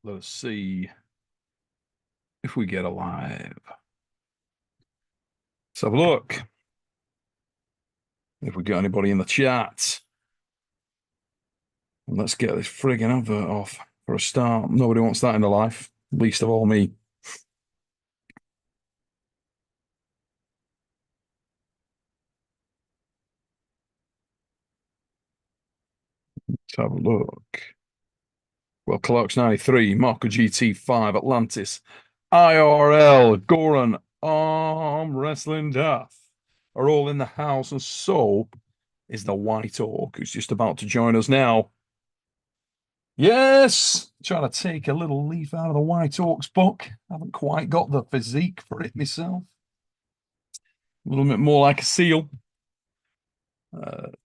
Let's see if we get alive. Let's have a look. If we got anybody in the chat. And let's get this frigging advert off for a start. Nobody wants that in their life, least of all me. Let's have a look. Well, Clark's 93, Marco GT5, Atlantis, IRL, Goran, Armwrestling Death are all in the house, and so is the White Orc, who's just about to join us now. Yes, trying to take a little leaf out of the White Orc's book. Haven't quite got the physique for it myself. A little bit more like a seal.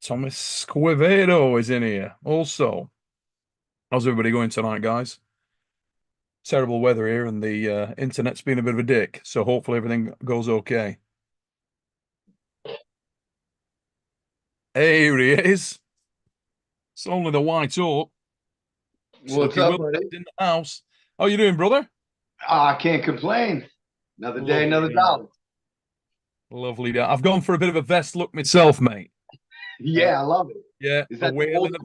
Thomas Quevedo is in here. Also, how's everybody going tonight, guys? Terrible weather here, and the internet's been a bit of a dick. So hopefully everything goes okay. Here he is. It's only the White Orc. What's up, buddy? In the house. How you doing, brother? I can't complain. Another day, another dollar. Lovely day. I've gone for a bit of a vest look myself, mate. Yeah, I love it. Yeah, is that whale in the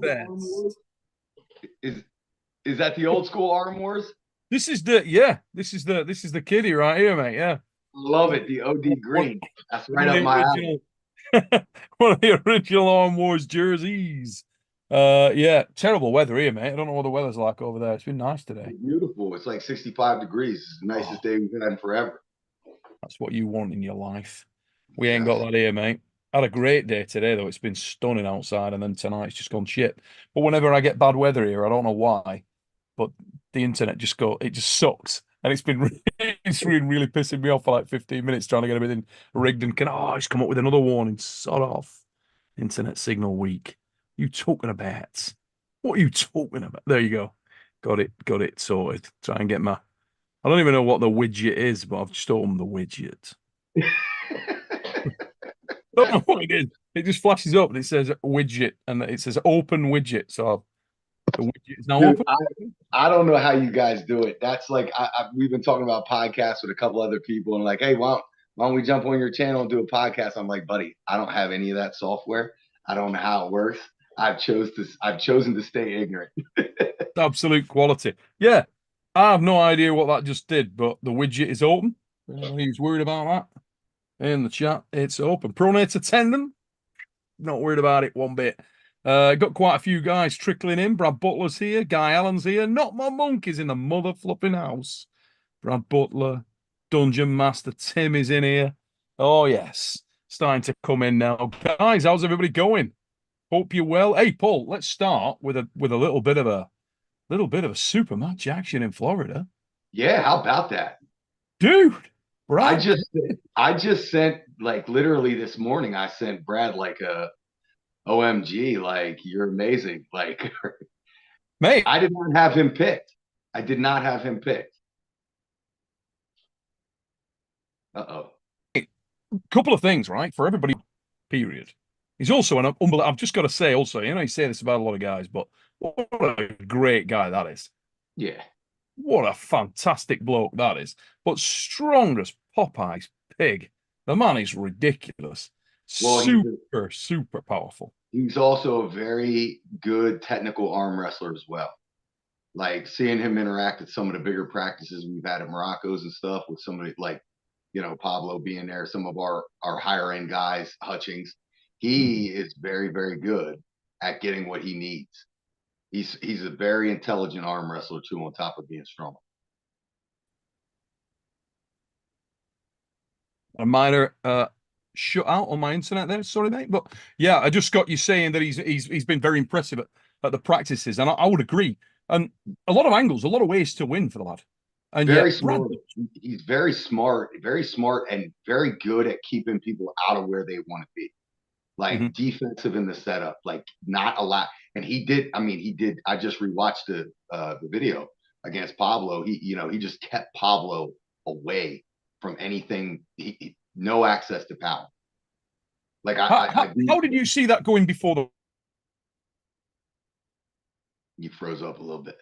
vest. Is that the old school Arm Wars? This is the kiddie right here, mate. Yeah. I love it. The OD green. That's right up my alley. One of the original Arm Wars jerseys. Yeah, terrible weather here, mate. I don't know what the weather's like over there. It's been nice today. It's beautiful. It's like 65 degrees. It's the nicest day we've had in forever. That's what you want in your life. We ain't got that here, mate. I had a great day today, though. It's been stunning outside, and then tonight's just gone shit. But whenever I get bad weather here, I don't know why, but the internet just sucks. And it's been really pissing me off for like 15 minutes trying to get everything rigged and it's come up with another warning. Sod off. Internet signal weak. You talking about? What are you talking about? There you go. Got it sorted. Try and get my I don't even know what the widget is, but I've just opened the widget. Don't know what it is. It just flashes up and it says widget and it says open widget. So the widget is now open. I don't know how you guys do it. That's like we've been talking about podcasts with a couple other people and like, hey, why don't we jump on your channel and do a podcast? I'm like, buddy, I don't have any of that software. I don't know how it works. I've chosen to stay ignorant. Absolute quality. Yeah. I have no idea what that just did, but the widget is open. He's worried about that. In the chat, it's open. Pronator tendon. Not worried about it one bit. Got quite a few guys trickling in. Brad Butler's here. Guy Allen's here. Not my monkeys in the mother flipping house. Brad Butler. Dungeon Master Tim is in here. Oh, yes. Starting to come in now. Guys, how's everybody going? Hope you're well. Hey, Paul, let's start with a little bit of a super match action in Florida. Yeah, how about that? Dude, Brad. I just sent like literally this morning, I sent Brad like a OMG, like you're amazing. Like mate, I did not have him picked. I did not have him picked. Uh-oh. A couple of things, right? For everybody, period. He's also an unbelievable. I've just got to say, also, you say this about a lot of guys, but what a great guy that is. Yeah. What a fantastic bloke that is. But strong as Popeye's pig. The man is ridiculous. Well, super powerful. He's also a very good technical arm wrestler as well. Like seeing him interact at some of the bigger practices we've had at Morocco's and stuff with somebody like, Pablo being there, some of our higher end guys, Hutchings. He is very, very good at getting what he needs. He's a very intelligent arm wrestler too, on top of being strong. A minor shut out on my internet there, sorry mate, but yeah, I just got you saying that he's been very impressive at the practices, and I would agree. And a lot of angles, a lot of ways to win for the lad. And very smart. He's very smart, and very good at keeping people out of where they want to be. Like defensive in the setup, like not a lot. And he did. I just rewatched the video against Pablo. He just kept Pablo away from anything. No access to power. Like how did you see that going before the? You froze up a little bit.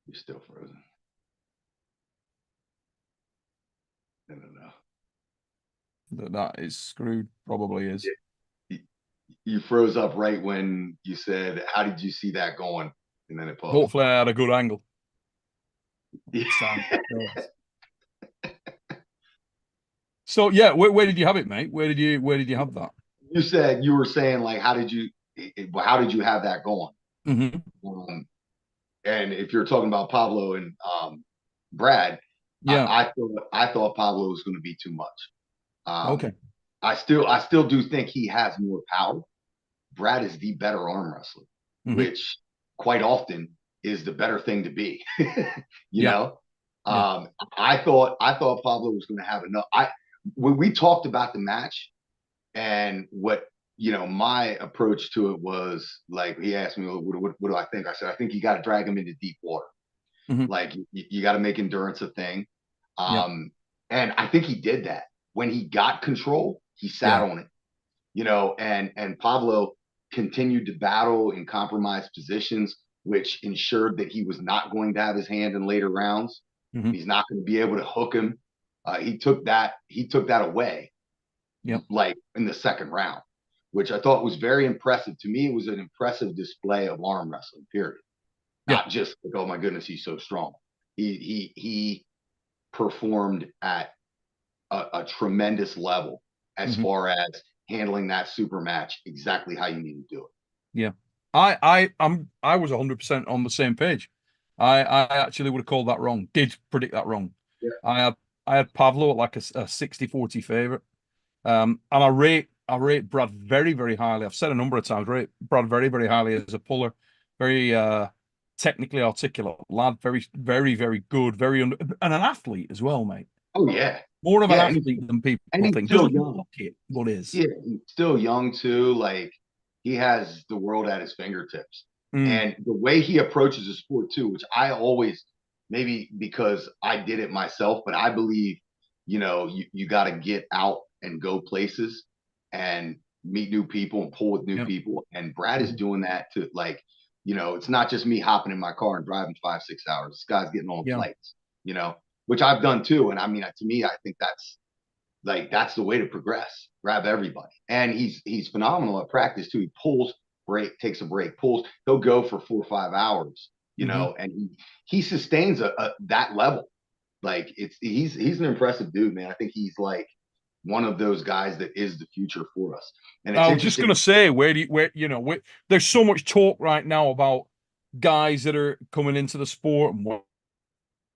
You're still frozen. I don't know. That is screwed. Probably is. You froze up right when you said, "How did you see that going?" And then it paused. Hopefully, I had a good angle. So yeah, where did you have it, mate? Where did you have that? You said you were saying like, how did you have that going? Mm-hmm. And if you're talking about Pablo and Brad, Yeah. I thought Pablo was going to be too much. Okay. I still do think he has more power. Brad is the better arm wrestler, Mm-hmm. which quite often is the better thing to be. you Yeah. know, Yeah. I thought Pablo was going to have enough. When we talked about the match and what my approach to it was like, he asked me, what do I think? I said, I think you got to drag him into deep water. Mm-hmm. Like you got to make endurance a thing. Yeah. And I think he did that. When he got control, he sat Yeah. on it, and Pablo continued to battle in compromised positions, which ensured that he was not going to have his hand in later rounds. Mm-hmm. He's not going to be able to hook him. He took that away, Yeah. like in the second round, which I thought was very impressive. To me, it was an impressive display of arm wrestling, period. Yeah. Not just like, oh my goodness, he's so strong. He performed at a tremendous level as Mm-hmm. far as handling that super match exactly how you need to do it. Yeah. I was 100% on the same page. I actually would have called that wrong. Did predict that wrong. Yeah. I had Pavlo at like a 60-40 favorite. And I rate Brad very, very highly. I've said a number of times, rate Brad very, very highly as a puller, very technically articulate lad, very, very, very good, and an athlete as well, mate. Oh yeah, More of an yeah, athlete than and people he's think. still Doesn't young. look it, but is. Yeah, he's still young too. Like he has the world at his fingertips, Mm, and the way he approaches the sport too, which I always, maybe because I did it myself, but I believe, you got to get out and go places and meet new people and pull with new yeah. people. And Brad is Mhm. doing that to like, it's not just me hopping in my car and driving 5-6 hours. This guy's getting on Yeah. flights, which I've done too. And I mean, to me, I think that's the way to progress. Grab everybody, and he's phenomenal at practice too. He pulls, takes a break, pulls. He'll go for 4 or 5 hours, Hmm. and he sustains that level. Like he's an impressive dude, man. I think he's like one of those guys that is the future for us. And it's I was just interesting. gonna say, there's so much talk right now about guys that are coming into the sport and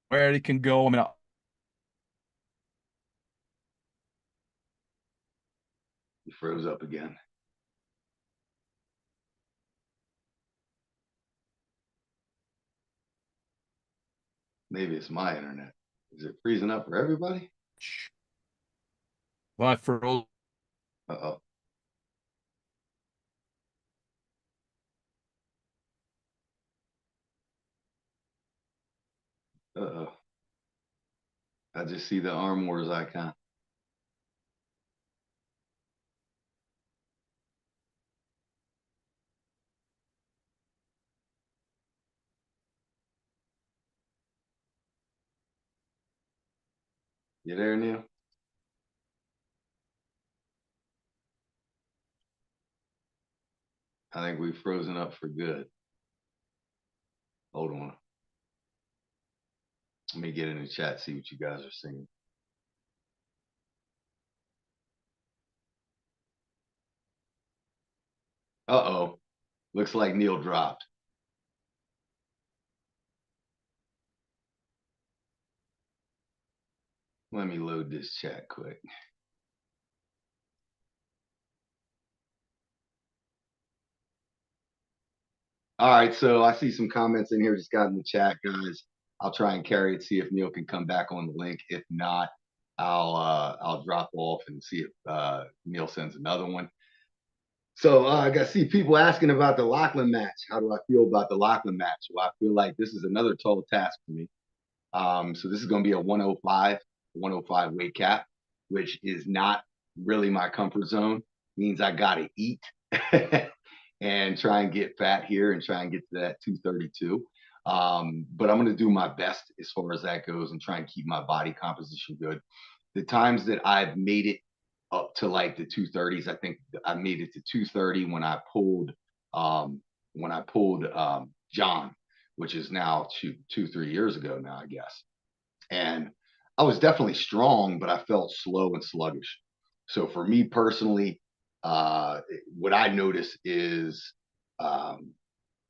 where they can go. I mean, He froze up again. Maybe it's my internet. Is it freezing up for everybody? I froze. Uh oh. Uh oh. I just see the Arm Wars icon. You there, Neil? I think we've frozen up for good. Hold on. Let me get in the chat, see what you guys are seeing. Uh-oh. Looks like Neil dropped. Let me load this chat quick. All right, so I see some comments in here just got in the chat, guys. I'll try and carry it, see if Neil can come back on the link. If not, I'll drop off and see if Neil sends another one. So I got see people asking about the Lachlan match. How do I feel about the Lachlan match? Well, I feel like this is another tall task for me. So this is going to be a 105 weight cap, which is not really my comfort zone. Means I got to eat and try and get fat here and try and get to that 232. But I'm going to do my best as far as that goes and try and keep my body composition good. The times that I've made it up to like the 230s, I think I made it to 230 when I pulled John, which is now 3 years ago now, I guess. And I was definitely strong, but I felt slow and sluggish. So for me personally, what I notice is um,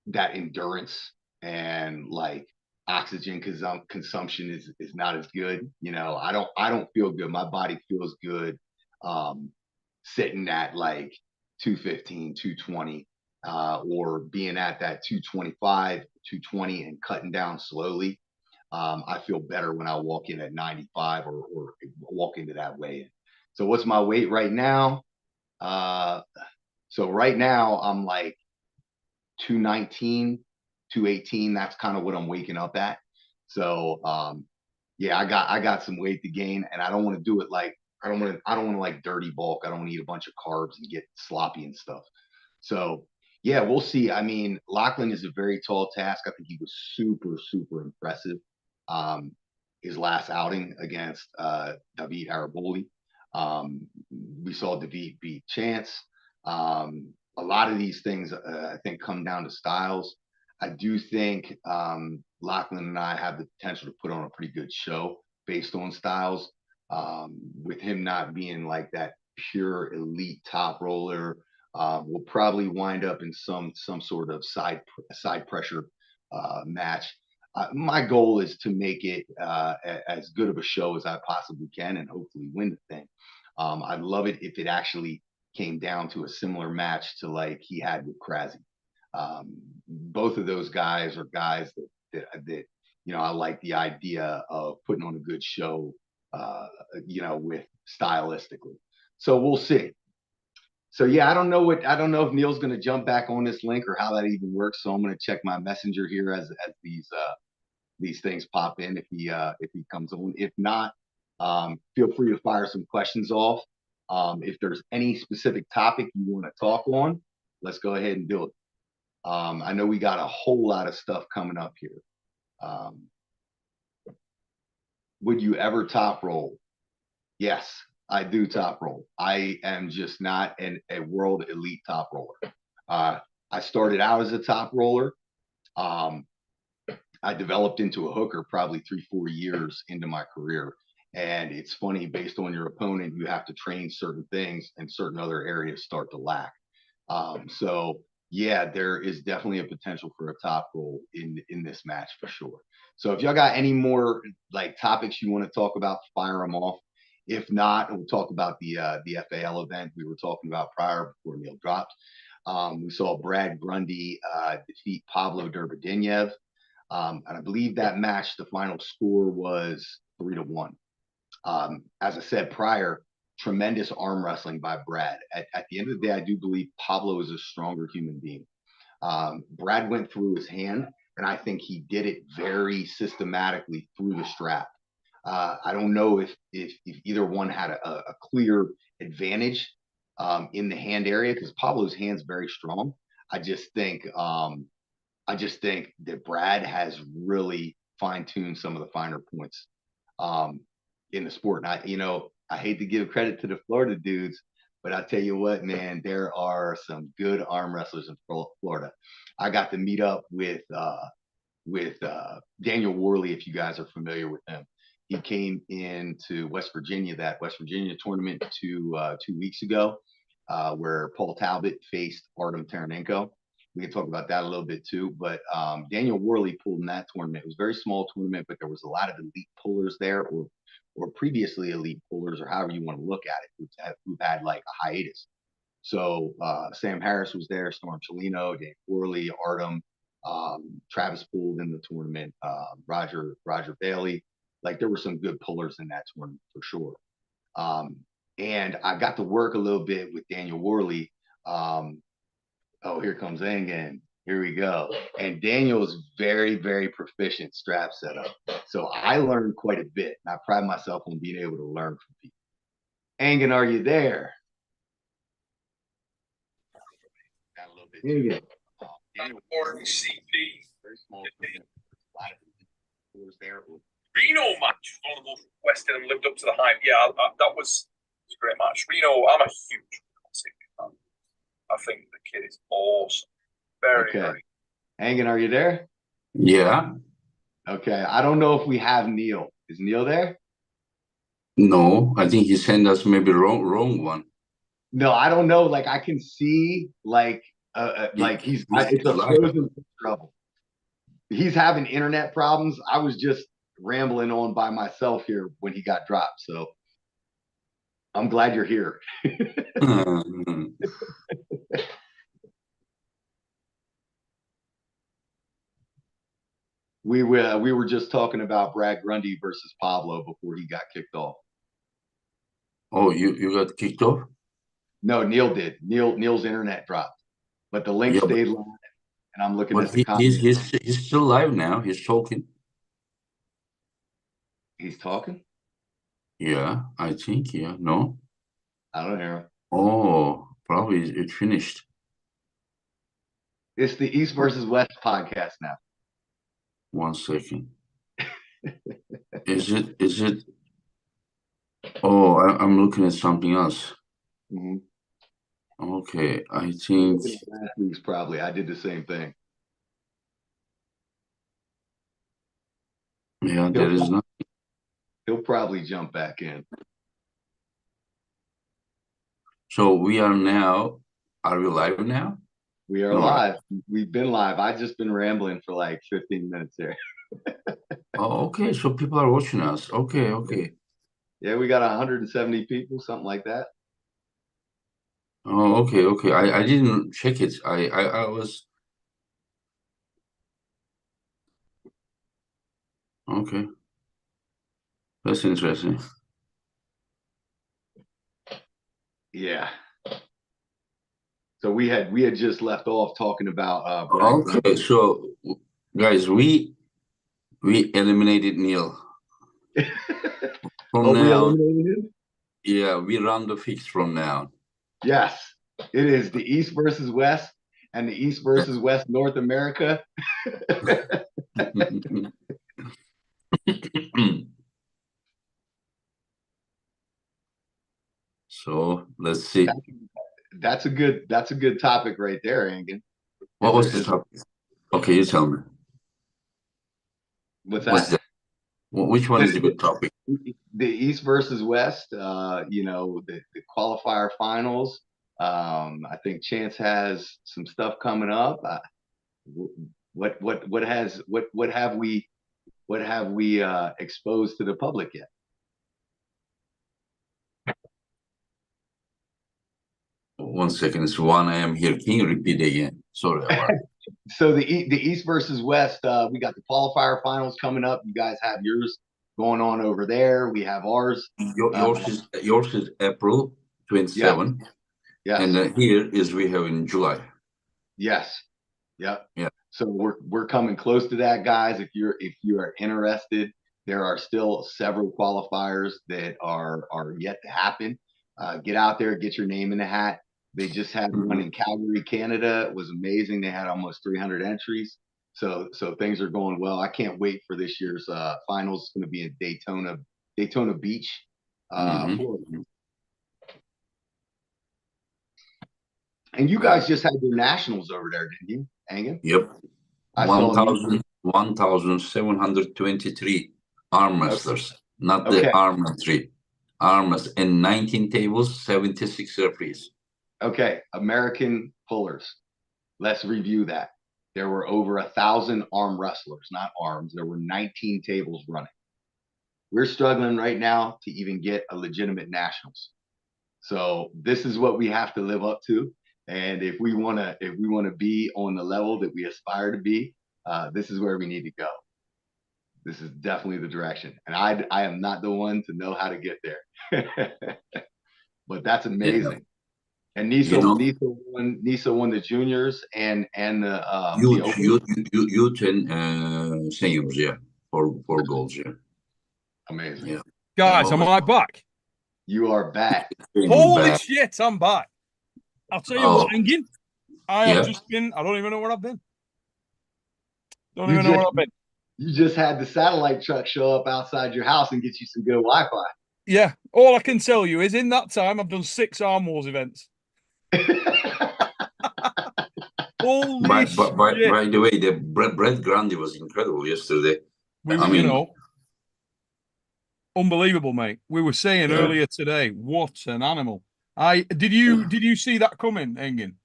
that endurance and like oxygen consumption is not as good. I don't feel good. My body feels good um, sitting at like 215, 220, or being at that 225, 220 and cutting down slowly. I feel better when I walk in at 95 or walk into that weigh in. So what's my weight right now? Uh, so right now I'm like 219, 218. That's kind of what I'm waking up at. So yeah, I got some weight to gain, and I don't want to do it like I don't want to like dirty bulk. I don't want to eat a bunch of carbs and get sloppy and stuff. So yeah, we'll see. I mean, Lachlan is a very tall task. I think he was super, super impressive. Um, his last outing against David Araboli. We saw David beat Chance. A lot of these things, I think, come down to styles. I do think Lachlan and I have the potential to put on a pretty good show based on styles. With him not being like that pure elite top roller, we'll probably wind up in some sort of side pressure match. My goal is to make it as good of a show as I possibly can, and hopefully win the thing. I'd love it if it actually came down to a similar match to like he had with Krasny. Both of those guys are guys that I like the idea of putting on a good show, with stylistically. So we'll see. So yeah, I don't know if Neil's going to jump back on this link or how that even works. So I'm going to check my messenger here as these things pop in if he comes on. If not, feel free to fire some questions off. If there's any specific topic you want to talk on, let's go ahead and do it. I know we got a whole lot of stuff coming up here. Um, would you ever top roll? Yes, I do top roll. I am just not a world elite top roller. I started out as a top roller. Um, I developed into a hooker probably 3-4 years into my career. And it's funny, based on your opponent, you have to train certain things and certain other areas start to lack. So yeah, there is definitely a potential for a top roll in this match for sure. So if y'all got any more like topics you want to talk about, fire them off. If not, we'll talk about the FAL event we were talking about prior before Neil dropped. We saw Brad Grundy defeat Pablo Derbadeniev. And I believe that match, the final score was 3-1. As I said prior, tremendous arm wrestling by Brad. At the end of the day, I do believe Pablo is a stronger human being. Brad went through his hand, and I think he did it very systematically through the strap. I don't know if either one had a clear advantage in the hand area because Pablo's hand's very strong. I just think that Brad has really fine tuned some of the finer points in the sport. And I hate to give credit to the Florida dudes, but I tell you what, man, there are some good arm wrestlers in Florida. I got to meet up with Daniel Worley, if you guys are familiar with him. He came into that West Virginia tournament 2 weeks ago, where Paul Talbott faced Artem Taranenko. We can talk about that a little bit too. But Daniel Worley pulled in that tournament. It was a very small tournament, but there was a lot of elite pullers there, or previously elite pullers, or however you want to look at it, who've had like a hiatus. So Sam Harris was there, Storm Chelino, Dave Worley, Artem, Travis pulled in the tournament, Roger Bailey. Like there were some good pullers in that tournament for sure. And I got to work a little bit with Daniel Worley. Oh, here comes Engin. Here we go. And Daniel's very, very proficient strap setup. So I learned quite a bit. And I pride myself on being able to learn from people. Engin, are you there? Got a little bit. Engin. Daniel, CP. Very small. Reno match was one of the most requested and lived up to the hype. Yeah, that was a great match. Reno, I'm a huge fan. I think the kid is awesome. Very, very. Engin, are you there? Yeah. Okay. I don't know if we have Neil. Is Neil there? No, I think he sent us maybe wrong one. No, I don't know. Like I can see like he's it's a frozen trouble. He's having internet problems. I was just rambling on by myself here when he got dropped. So I'm glad you're here. We were just talking about Brad Grundy versus Pablo before he got kicked off. Oh, you got kicked off? No, Neil did. Neil's internet dropped, but the link stayed live. And I'm looking at the comments. He's still live now. He's talking. He's talking? Yeah, I think. Yeah, no. I don't hear him. Oh, probably it finished. It's the East versus West podcast now. 1 second. Is it? Oh, I'm looking at something else. Mm-hmm. Okay, I think last week's probably. I did the same thing. Yeah, there is nothing. He'll probably jump back in. So we are now. Are we live now? We are live. We've been live. I've just been rambling for like 15 minutes there. Oh, okay. So people are watching us. Okay. Yeah, we got 170 people, something like that. Oh, okay. I didn't check it. I was okay. That's interesting. Yeah. So we had just left off talking about okay. So guys, we eliminated Neil. From now, we eliminated him? Yeah, we run the fix from now. Yes, it is the East versus West and the East versus West North America. So let's see. That's a good topic right there, Engin. What was the topic? Okay, you tell me. What's that? Which one is a good topic? The East versus West. The qualifier finals. I think Chance has some stuff coming up. What have we exposed to the public yet? One second, it's 1 a.m. here. Can you repeat again? Sorry about it. So the East versus West, we got the qualifier finals coming up. You guys have yours going on over there. We have ours. Yours is April 27. Yes. And here is we have in July. Yes. Yep. Yeah. So we're coming close to that, guys. If you are interested, there are still several qualifiers that are yet to happen. Get out there, get your name in the hat. They just had one in Calgary, Canada. It was amazing. They had almost 300 entries. So things are going well. I can't wait for this year's finals. It's going to be in Daytona Beach, Florida. And you guys just had your nationals over there, didn't you, Engin? Yep. 1,723 arm wrestlers, not the armistry. Arms and 19 tables, 76 referees. Okay, American pullers. Let's review that. There were over 1,000 arm wrestlers, not arms. There were 19 tables running. We're struggling right now to even get a legitimate nationals. So this is what we have to live up to. And if we want to be on the level that we aspire to be, this is where we need to go. This is definitely the direction. And I am not the one to know how to get there. But that's amazing. Yeah. And Nisa won the juniors and the youth and seniors, yeah, for goals, yeah. Amazing. Yeah. Guys, am I back? You are back. Holy shit, I'm back. I'll tell you what, Engin. I have just been, I don't even know where I've been. Don't even know where I've been. You just had the satellite truck show up outside your house and get you some good Wi-Fi. Yeah. All I can tell you is in that time, I've done 6 Arm Wars events. Holy shit. By the way, the Brett Grundy was incredible yesterday. You know, unbelievable, mate. We were saying earlier today, what an animal. Did you see that coming, Engin?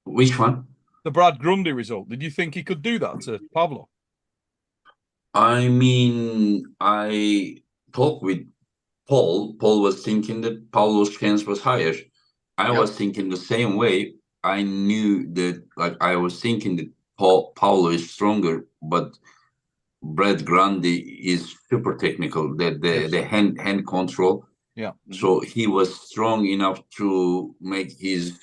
Which one? The Brad Grundy result. Did you think he could do that to Pablo? I mean, I talked with Paul. Paul was thinking that Paulo's chance was higher. I was thinking the same way. I knew that, like, I was thinking that Paulo is stronger, but Brad Grundy is super technical. The hand control. Yeah. So he was strong enough to make his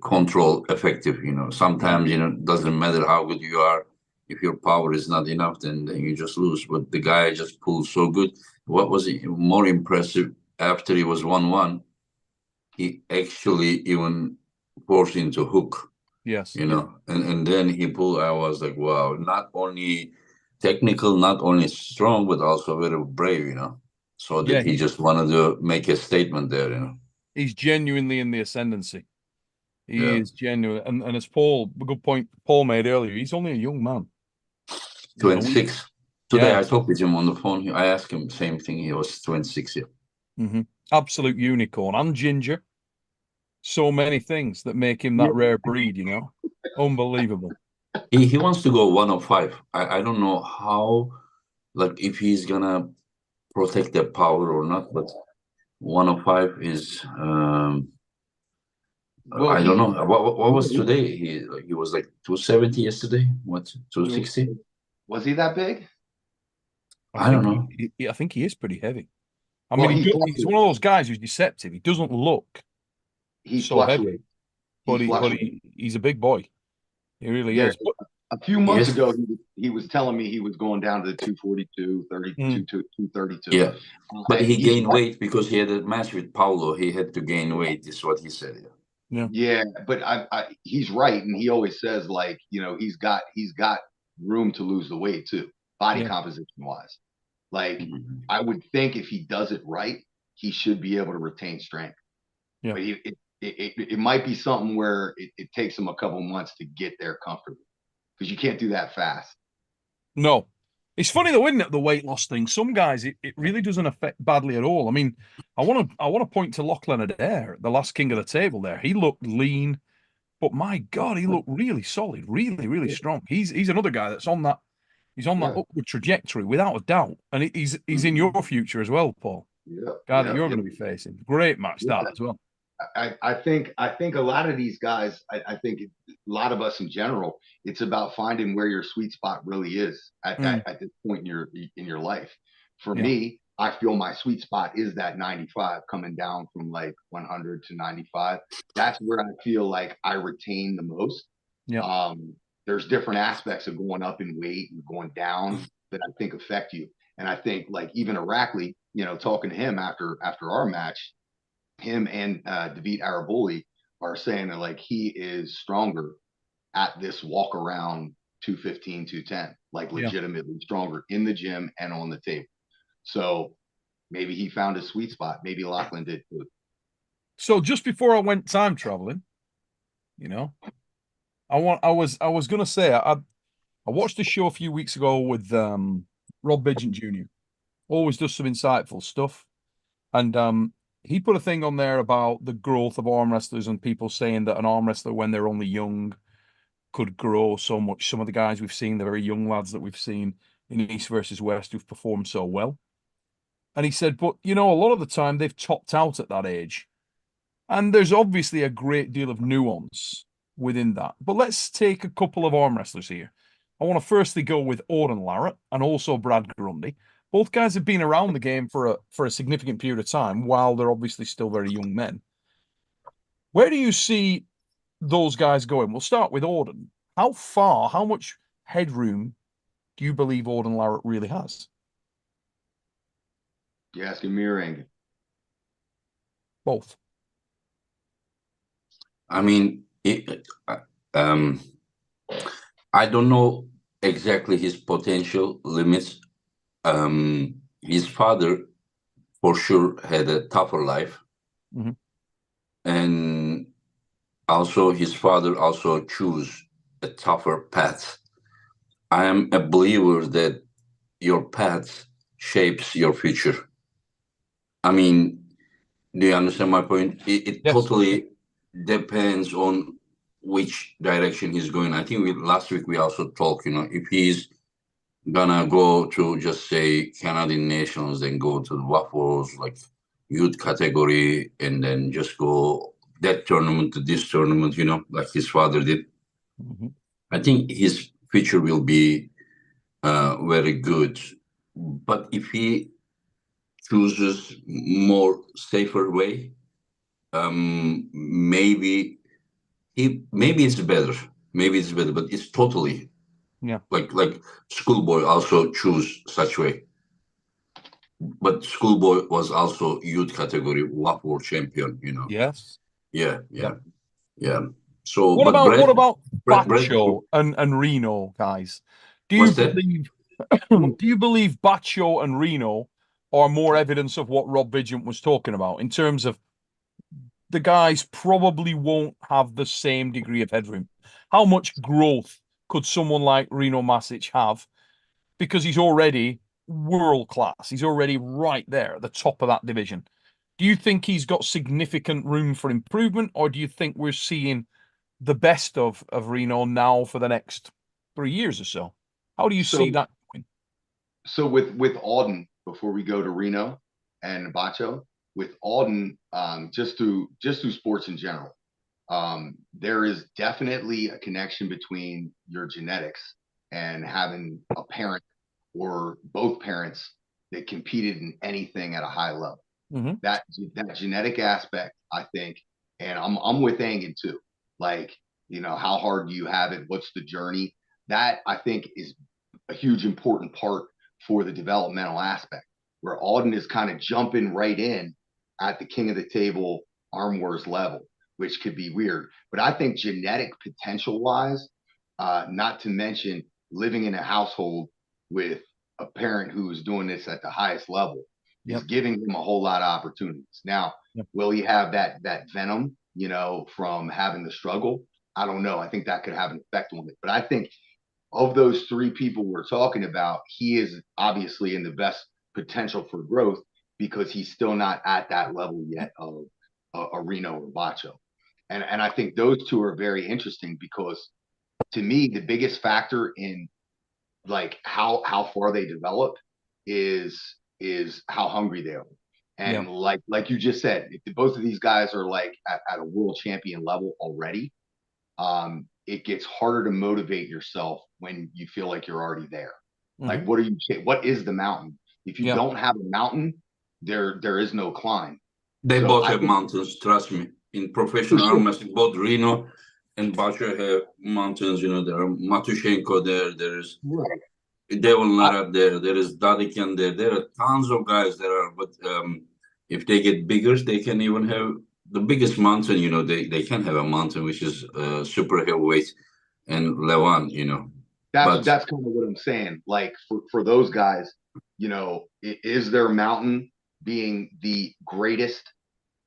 control effective. Sometimes doesn't matter how good you are. If your power is not enough, then you just lose. But the guy just pulled so good. What was more impressive after he was 1-1? He actually even forced into hook. Yes. And then he pulled. I was like, wow! Not only technical, not only strong, but also very brave. So that he just wanted to make a statement there. He's genuinely in the ascendancy. He is genuine, and as Paul, a good point Paul made earlier, he's only a young man. 26. Today I talked with him on the phone. I asked him the same thing. He was 26. Absolute unicorn and ginger. So many things that make him that rare breed. Unbelievable. He wants to go 105. I don't know how, like, if he's gonna protect that power or not, but 105 is I don't know. What was today? He was like 270 yesterday. What, 260? Was he that big? I don't know. I think he is pretty heavy. I mean, he's one of those guys who's deceptive. He doesn't look so heavy, but he's a big boy. He really is. But a few months ago, he was telling me he was going down to the 242, 32, 232. Yeah, but he gained weight because he had a match with Paulo. He had to gain weight, is what he said. Yeah, but he's right, and he always says, like, he's got room to lose the weight too, body composition wise. Like, I would think if he does it right, he should be able to retain strength. Yeah. But it might be something where it takes him a couple months to get there comfortably, because you can't do that fast. No. It's funny though, isn't it, the weight loss thing? Some guys, it really doesn't affect badly at all. I mean, I want to point to Lachlan Adair, the last king of the table there. He looked lean, but my God, he looked really solid, really, really strong. He's another guy that's on that. He's on that upward trajectory without a doubt, and he's in your future as well, Paul. Guy that you're going to be facing. Great match that as well. I think a lot of these guys, I think a lot of us in general, it's about finding where your sweet spot really is at this point in your life. For me, I feel my sweet spot is that 95, coming down from like 100 to 95. That's where I feel like I retain the most. There's different aspects of going up in weight and going down that I think affect you. And I think, like, even Irakli, talking to him after our match, him and David Araboli are saying that, like, he is stronger at this walk around 215, 210, like legitimately stronger in the gym and on the table. So maybe he found his sweet spot. Maybe Lachlan did too. So just before I went time traveling, I was gonna say I watched a show a few weeks ago with Rob Bidgent Jr. Always does some insightful stuff. And he put a thing on there about the growth of arm wrestlers and people saying that an arm wrestler, when they're only young, could grow so much. Some of the guys we've seen, the very young lads that we've seen in East versus West who've performed so well. And he said, but, a lot of the time they've topped out at that age. And there's obviously a great deal of nuance within that. But let's take a couple of arm wrestlers here. I want to firstly go with Auden Larratt and also Brad Grundy. Both guys have been around the game for a significant period of time, while they're obviously still very young men. Where do you see those guys going? We'll start with Auden. How much headroom do you believe Auden Larratt really has? You're asking me or Engin? Both. I mean, I don't know exactly his potential limits. His father for sure had a tougher life, and also his father also chose a tougher path. I am a believer that your path shapes your future. I mean, do you understand my point? It Yes. totally depends on which direction he's going. I think last week we also talked, if he's gonna go to just say Canadian nationals, then go to the Waffles, like youth category, and then just go that tournament to this tournament, like his father did. I think his future will be very good. But if he chooses more safer way, maybe it's better. Maybe it's better, but it's totally Yeah. like schoolboy also choose such way. But schoolboy was also youth category world champion. Yes. Yeah. So, What but about Brett, Brett, Bacho and Reno, guys? Do you what's that? believe do you believe Bacho and Reno are more evidence of what Rob Vigent was talking about in terms of the guys probably won't have the same degree of headroom? How much growth could someone like Reno Masic have? Because he's already world class. He's already right there at the top of that division. Do you think he's got significant room for improvement, or do you think we're seeing the best of Reno now for the next 3 years or so? How do you see So that going? so with Alden, before we go to Reno and Bacho, with Alden, just through sports in general, there is definitely a connection between your genetics and having a parent or both parents that competed in anything at a high level. Mm-hmm. That genetic aspect, I think, and I'm with Engin too. Like, how hard do you have it? What's the journey? That I think is a huge important part for the developmental aspect, where Alden is kind of jumping right in at the king of the table arm wars level, which could be weird. But I think genetic potential wise, not to mention living in a household with a parent who is doing this at the highest level, is Yep. giving him a whole lot of opportunities. Now, Yep. will he have that venom, from having the struggle? I don't know. I think that could have an effect on it. But I think of those three people we're talking about, he is obviously in the best potential for growth because he's still not at that level yet of a Reno or Bacho. And I think those two are very interesting because to me, the biggest factor in like how far they develop is how hungry they are. Yep. And like you just said, if both of these guys are like at a world champion level already, it gets harder to motivate yourself when you feel like you're already there. Like, Mm-hmm. what is the mountain? If you Yep. don't have a mountain, there is no climb. They So both I have think mountains. Trust me. In for professional arm sure, wrestling, both Reno and Bacho have mountains. There are Matushenko there. There's right. Devil I, Narab there. There is Dadikian there. There are tons of guys there are. But if they get bigger, they can even have the biggest mountain. They can have a mountain which is super heavyweight and Levan. But that's kind of what I'm saying. Like for those guys, is their mountain being the greatest,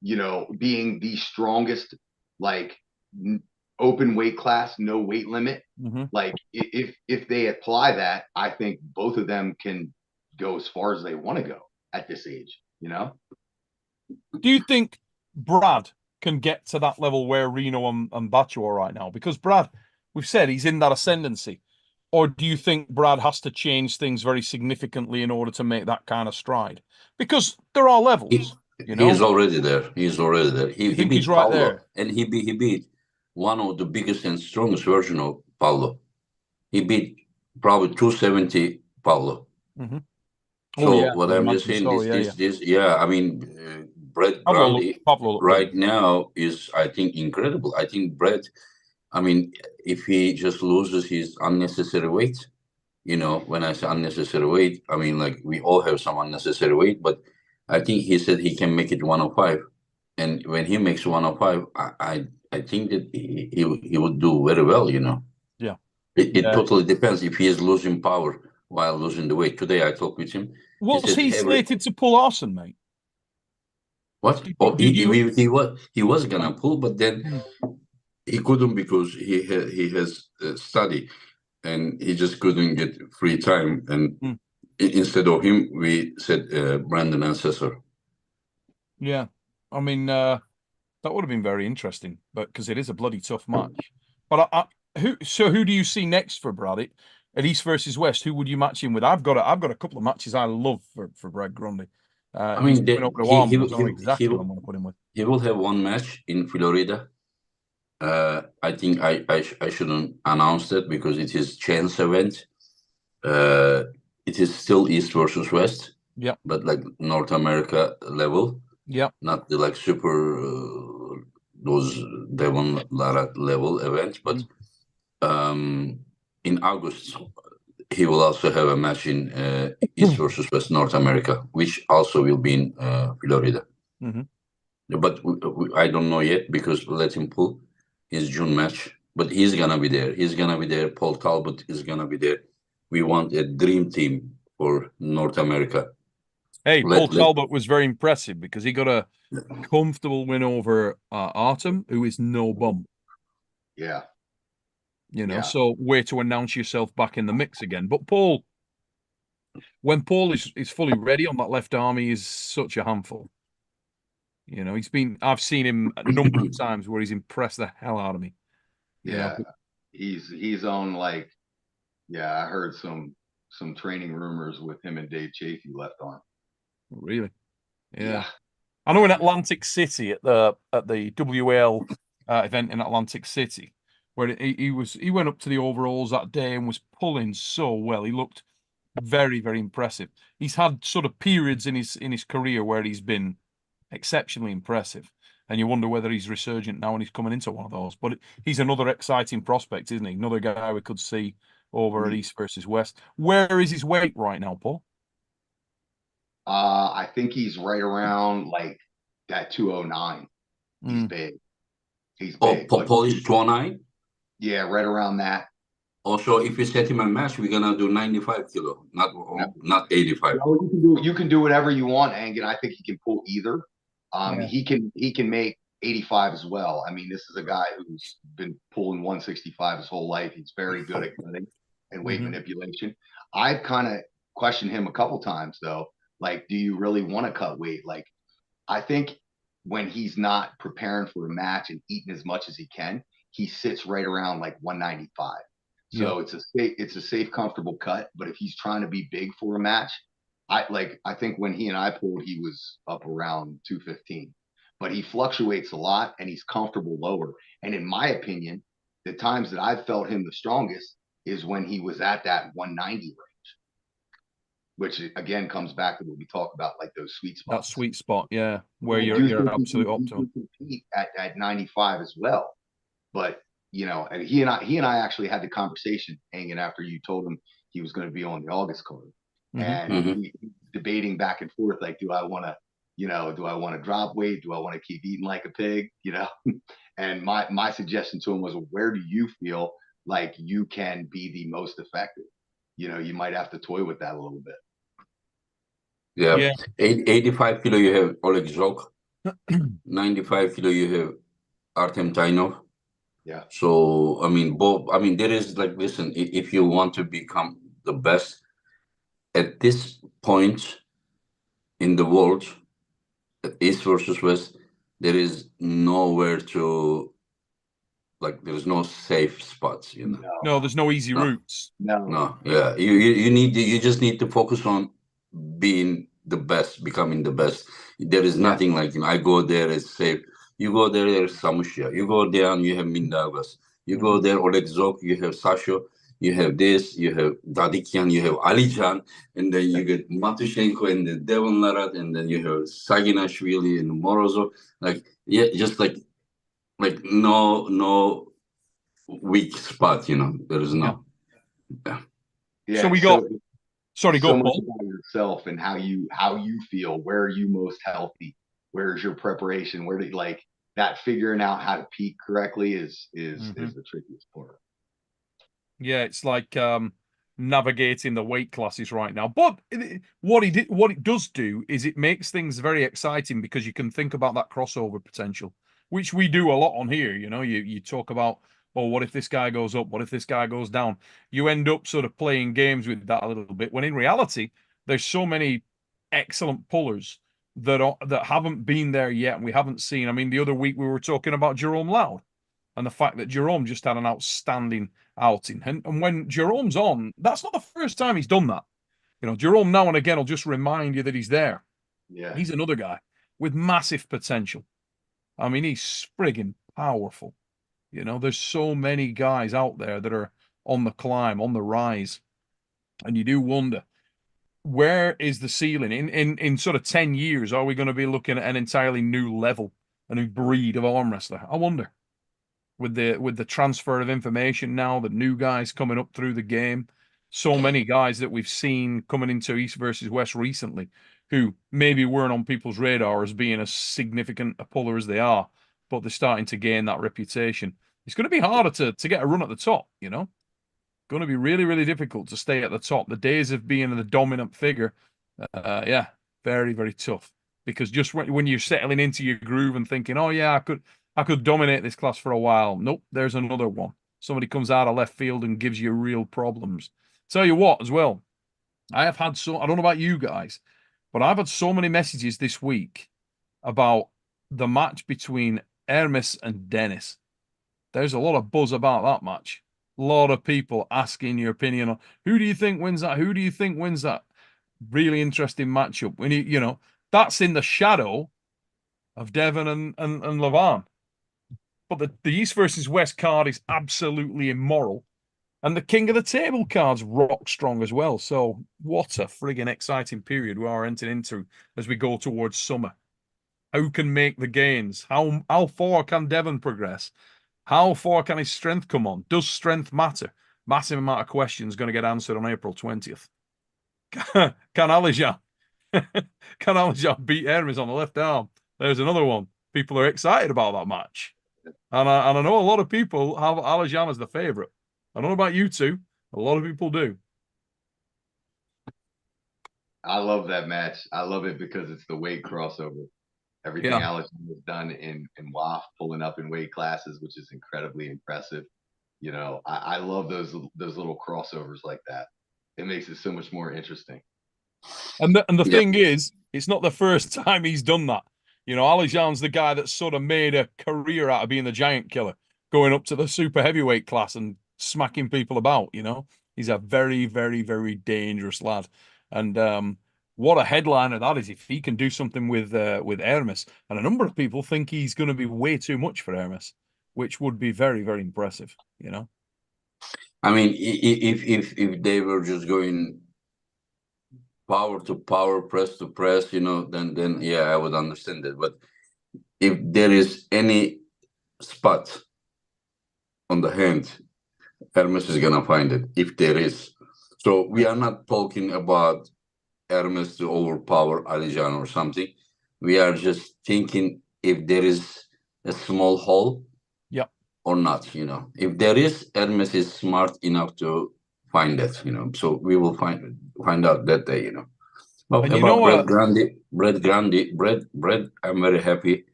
being the strongest, like open weight class, no weight limit. Mm-hmm. Like if they apply that, I think both of them can go as far as they want to go at this age. Do you think Brad can get to that level where Reno and Bacho are right now? Because Brad, we've said he's in that ascendancy. Or do you think Brad has to change things very significantly in order to make that kind of stride? Because there are he, levels, you he is know? already there. He is already there. He You he think he's beat right Paulo, there? and he beat one of the biggest and strongest version of Paulo. He beat probably 270 Paulo. Mm-hmm. Oh So yeah, what I I'm just imagine saying, so. Yeah, yeah. yeah. I mean, Brett Grundy Pablo looked good. right now is, I think, incredible. I think Brett. I mean, if he just loses his unnecessary weight, when I say unnecessary weight, I mean like we all have some unnecessary weight, but I think he said he can make it 105, and when he makes 105, I think that he would do very well. Yeah. It totally depends if he is losing power while losing the weight. Today I talked with him. Was he slated to pull Arsen, mate? What? Oh, he was gonna pull, but then he couldn't because he has study, and he just couldn't get free time. And instead of him, we said Brandon Ancestor. Yeah, I mean that would have been very interesting, but because it is a bloody tough match. But who do you see next for Brad? At East versus West, who would you match him with? I've got a couple of matches I love for Brad Grundy. I mean, he's over to Armwrestling. I know exactly what I'm going to put him with. He will have one match in Florida. I think I shouldn't announce that because it is chance event. It is still East versus West. Yeah. But like North America level. Yeah. Not the like super those Devon Lara level events, but in August he will also have a match in East versus West North America, which also will be in Florida. But I don't know yet because let him pull his June match. But he's gonna be there. He's gonna be there. Paul Talbott is gonna be there. We want a dream team for North America. Hey, Paul Talbott was very impressive because he got a comfortable win over Artem, who is no bum. Yeah. You know, so way to announce yourself back in the mix again. But Paul, when Paul is fully ready on that left arm, he is such a handful. You know, I've seen him a number of times where he's impressed the hell out of me. Yeah. He's on like, I heard some training rumors with him and Dave Chafee left arm. Really? Yeah. I know in Atlantic City at the WL event in Atlantic City, where he went up to the overalls that day and was pulling so well. He looked very, very impressive. He's had sort of periods in his career where he's been exceptionally impressive, and you wonder whether he's resurgent now and he's coming into one of those. But he's another exciting prospect, isn't he? Another guy we could see over at East versus West. Where is his weight right now, Paul? I think he's right around like that 209. He's big. He's big. Oh, Paul is 209? Yeah, right around that. Also, if we set him a match, we're gonna do 95 kilo, not 85. No, you can do whatever you want, Engin. I think he can pull either. He can make 85 as well. I mean, this is a guy who's been pulling 165 his whole life. He's very good at cutting and weight manipulation. I've kind of questioned him a couple times though. Like, do you really want to cut weight? Like, I think when he's not preparing for a match and eating as much as he can, he sits right around like 195. So it's a safe, comfortable cut. But if he's trying to be big for a match, I think when he and I pulled, he was up around 215. But he fluctuates a lot and he's comfortable lower. And in my opinion, the times that I've felt him the strongest is when he was at that 190 range, which again comes back to what we talk about, like those sweet spots. That sweet spot, where you're absolute optimum. Compete at 95 as well. But you know, and he and I actually had the conversation hanging after you told him he was going to be on the August card, and he debating back and forth, like, do I want to drop weight? Do I want to keep eating like a pig? You know, and my suggestion to him was, well, where do you feel like you can be the most effective? You know, you might have to toy with that a little bit. Yeah. 85 kilo you have Oleg Zok. 95 kilo you have Artem Tainov. Yeah. So I mean, there is like, listen, if you want to become the best at this point in the world, East versus West, there is nowhere to, like, there's no safe spots, you know. No, there's no easy routes. No. Yeah. You just need to focus on being the best, becoming the best. There is nothing like, you know, I go there, it's safe. You go there, there's Samusha. You go there and you have Mindaugas. You go there, Oleg Zok, you have Sasho, you have this, you have Dadikyan, you have Alijan, and then you get Matushenko and the Devon Larat, and then you have Saginashvili and Morozov. Like, just like no weak spot, you know. There is no. Yeah. So we got. Sorry, go, Paul. About yourself and how you feel. Where are you most healthy? Where's your preparation? Where do you, like, that figuring out how to peak correctly is the trickiest part. Yeah, it's like navigating the weight classes right now. But what it does do is it makes things very exciting because you can think about that crossover potential, which we do a lot on here. You know, you talk about, oh, what if this guy goes up? What if this guy goes down? You end up sort of playing games with that a little bit. When in reality, there's so many excellent pullers that haven't been there yet, and we haven't seen. I mean, the other week we were talking about Jerome Loud and the fact that Jerome just had an outstanding outing. And when Jerome's on, that's not the first time he's done that. You know, Jerome now and again will just remind you that he's there. Yeah. He's another guy with massive potential. I mean, he's friggin' powerful. You know, there's so many guys out there that are on the climb, on the rise. And you do wonder, where is the ceiling? In sort of 10 years, are we going to be looking at an entirely new level, a new breed of arm wrestler? I wonder. With the transfer of information now, the new guys coming up through the game, so many guys that we've seen coming into East versus West recently, who maybe weren't on people's radar as being as significant a puller as they are, but they're starting to gain that reputation. It's going to be harder to get a run at the top, you know. Going to be really, really difficult to stay at the top. The days of being the dominant figure, yeah, very, very tough. Because just when you're settling into your groove and thinking, oh yeah, I could dominate this class for a while. Nope, there's another one. Somebody comes out of left field and gives you real problems. Tell you what, as well, I don't know about you guys, but I've had so many messages this week about the match between Hermes and Dennis. There's a lot of buzz about that match. A lot of people asking your opinion on who do you think wins that? Who do you think wins that? Really interesting matchup. When you know, that's in the shadow of Devon and Levan. But the East versus West card is absolutely immoral. And the King of the Table card's rock strong as well. So what a friggin' exciting period we are entering into as we go towards summer. Who can make the gains? How far can Devon progress? How far can his strength come on? Does strength matter? Massive amount of questions going to get answered on April 20th. Can Alijan beat Hermes on the left arm? There's another one. People are excited about that match. And I know a lot of people have Alijan as the favorite. I don't know about you two. A lot of people do. I love that match. I love it because it's the weight crossover. Everything Alex has done in WAF, pulling up in weight classes, which is incredibly impressive. You know, I love those little crossovers like that. It makes it so much more interesting. And the thing is, it's not the first time he's done that. You know, Alijan's the guy that sort of made a career out of being the giant killer, going up to the super heavyweight class and smacking people about. You know, he's a very, very, very dangerous lad. And what a headliner that is if he can do something with Hermes. And a number of people think he's going to be way too much for Hermes, which would be very, very impressive. You know, I mean, if they were just going power to power, press to press, you know, then yeah, I would understand it. But if there is any spot on the hand, Hermes is gonna find it if there is. So we are not talking about Hermes to overpower Alijan or something. We are just thinking if there is a small hole, or not. You know, if there is, Hermes is smart enough to find that. You know, so we will find out that day. You know. Well, and about Brett Grundy, I'm very happy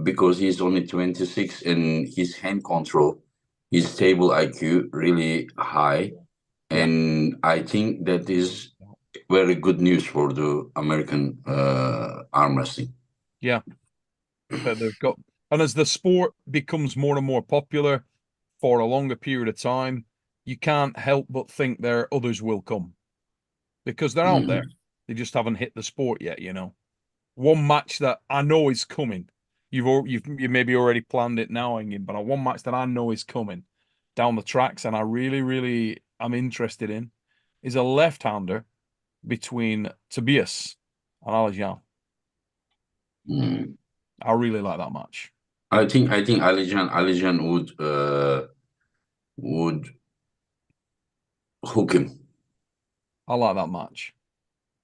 because he's only 26 and his hand control, his table IQ really high. And I think that is very good news for the American arm wrestling. Yeah. That they've got, and as the sport becomes more and more popular for a longer period of time, you can't help but think there others will come because they're out there. They just haven't hit the sport yet, you know. One match that I know is coming. You maybe already planned it now, Engin, but one match that I know is coming down the tracks, and I really, really am interested in, is a left-hander between Tobias and Alijan. I really like that match. I think Alijan would hook him. I like that match.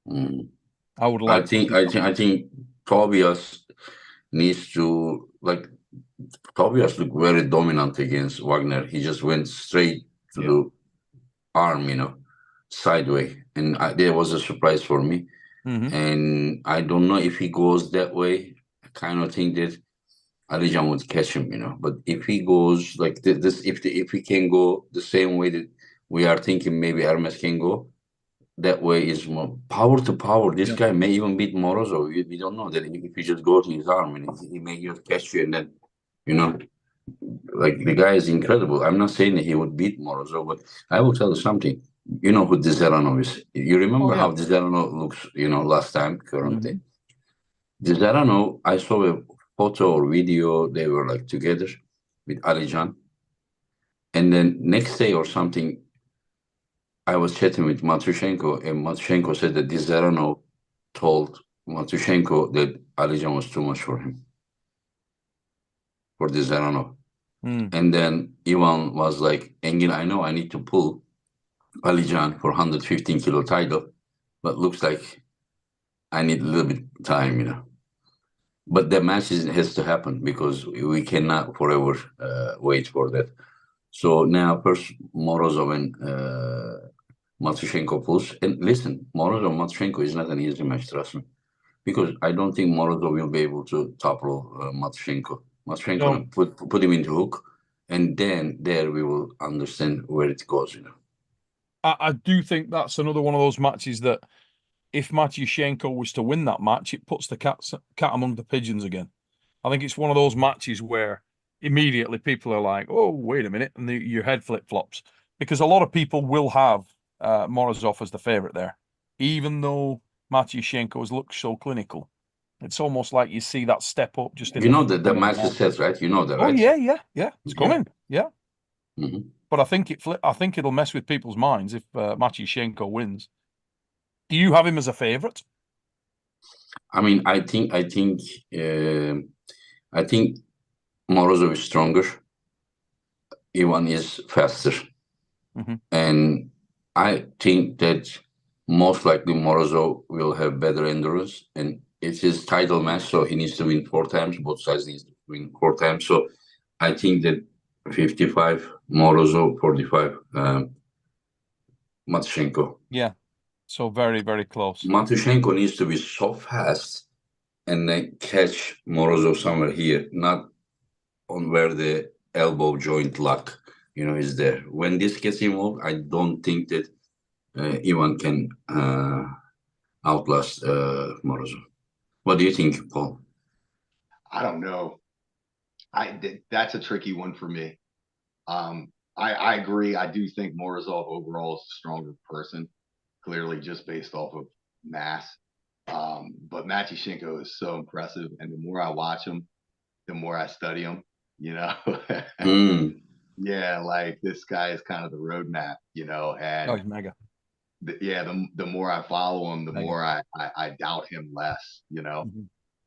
I would like. I think Tobias needs to Tobias looked very dominant against Wagner. He just went straight to the arm, sideways, and that was a surprise for me. And I don't know if he goes that way. I kind of think that Alijan would catch him, But if he goes like this, if he can go the same way that we are thinking, maybe Hermes can go. That way is more power to power. This guy may even beat Morozov. We don't know that if you just go to his arm and he may just catch you, and then, like the guy is incredible. I'm not saying that he would beat Morozov, but I will tell you something. You know who Dizerano is. You remember how Dizerano looks, last time, currently. Dizerano, I saw a photo or video. They were like together with Alijan. And then next day or something, I was chatting with Matushenko, and Matushenko said that Dizerano told Matushenko that Alijan was too much for him, for Dizerano. And then Ivan was like, Engin, I know I need to pull Alijan for 115 kilo title, but looks like I need a little bit time, But the match has to happen because we cannot forever wait for that. So now first Morozov and Matushenko pulls. And listen, Morozov Matushenko is not an easy match, trust me. Because I don't think Morozov will be able to topple Matushenko. Matushenko put him into hook, and then there we will understand where it goes, I do think that's another one of those matches that if Matyushenko was to win that match, it puts the cat among the pigeons again. I think it's one of those matches where immediately people are like, oh, wait a minute, and your head flip-flops. Because a lot of people will have Morozov as the favourite there. Even though Matyushenko has looked so clinical. It's almost like you see that step up just in the match is set, right? You know that, right? Oh, yeah. It's coming. Yeah. But I think it'll mess with people's minds if Matyushenko wins. Do you have him as a favorite? I mean, I think Morozov is stronger. Ivan is faster, and I think that most likely Morozov will have better endurance, and it's his title match, so he needs to win 4 times. Both sides needs to win 4 times. So I think that 55 Morozov, 45 Matushenko. Yeah. So very, very close. Matushenko needs to be so fast and then catch Morozov somewhere here, not on where the elbow joint lock, is there. When this gets involved, I don't think that Ivan can outlast Morozov. What do you think, Paul? I don't know. That's a tricky one for me. I agree. I do think Morozov overall is a stronger person, clearly just based off of mass. But Matyushenko is so impressive, and the more I watch him, the more I study him. Yeah, like this guy is kind of the roadmap, and he's mega. The more I follow him, the more I doubt him less.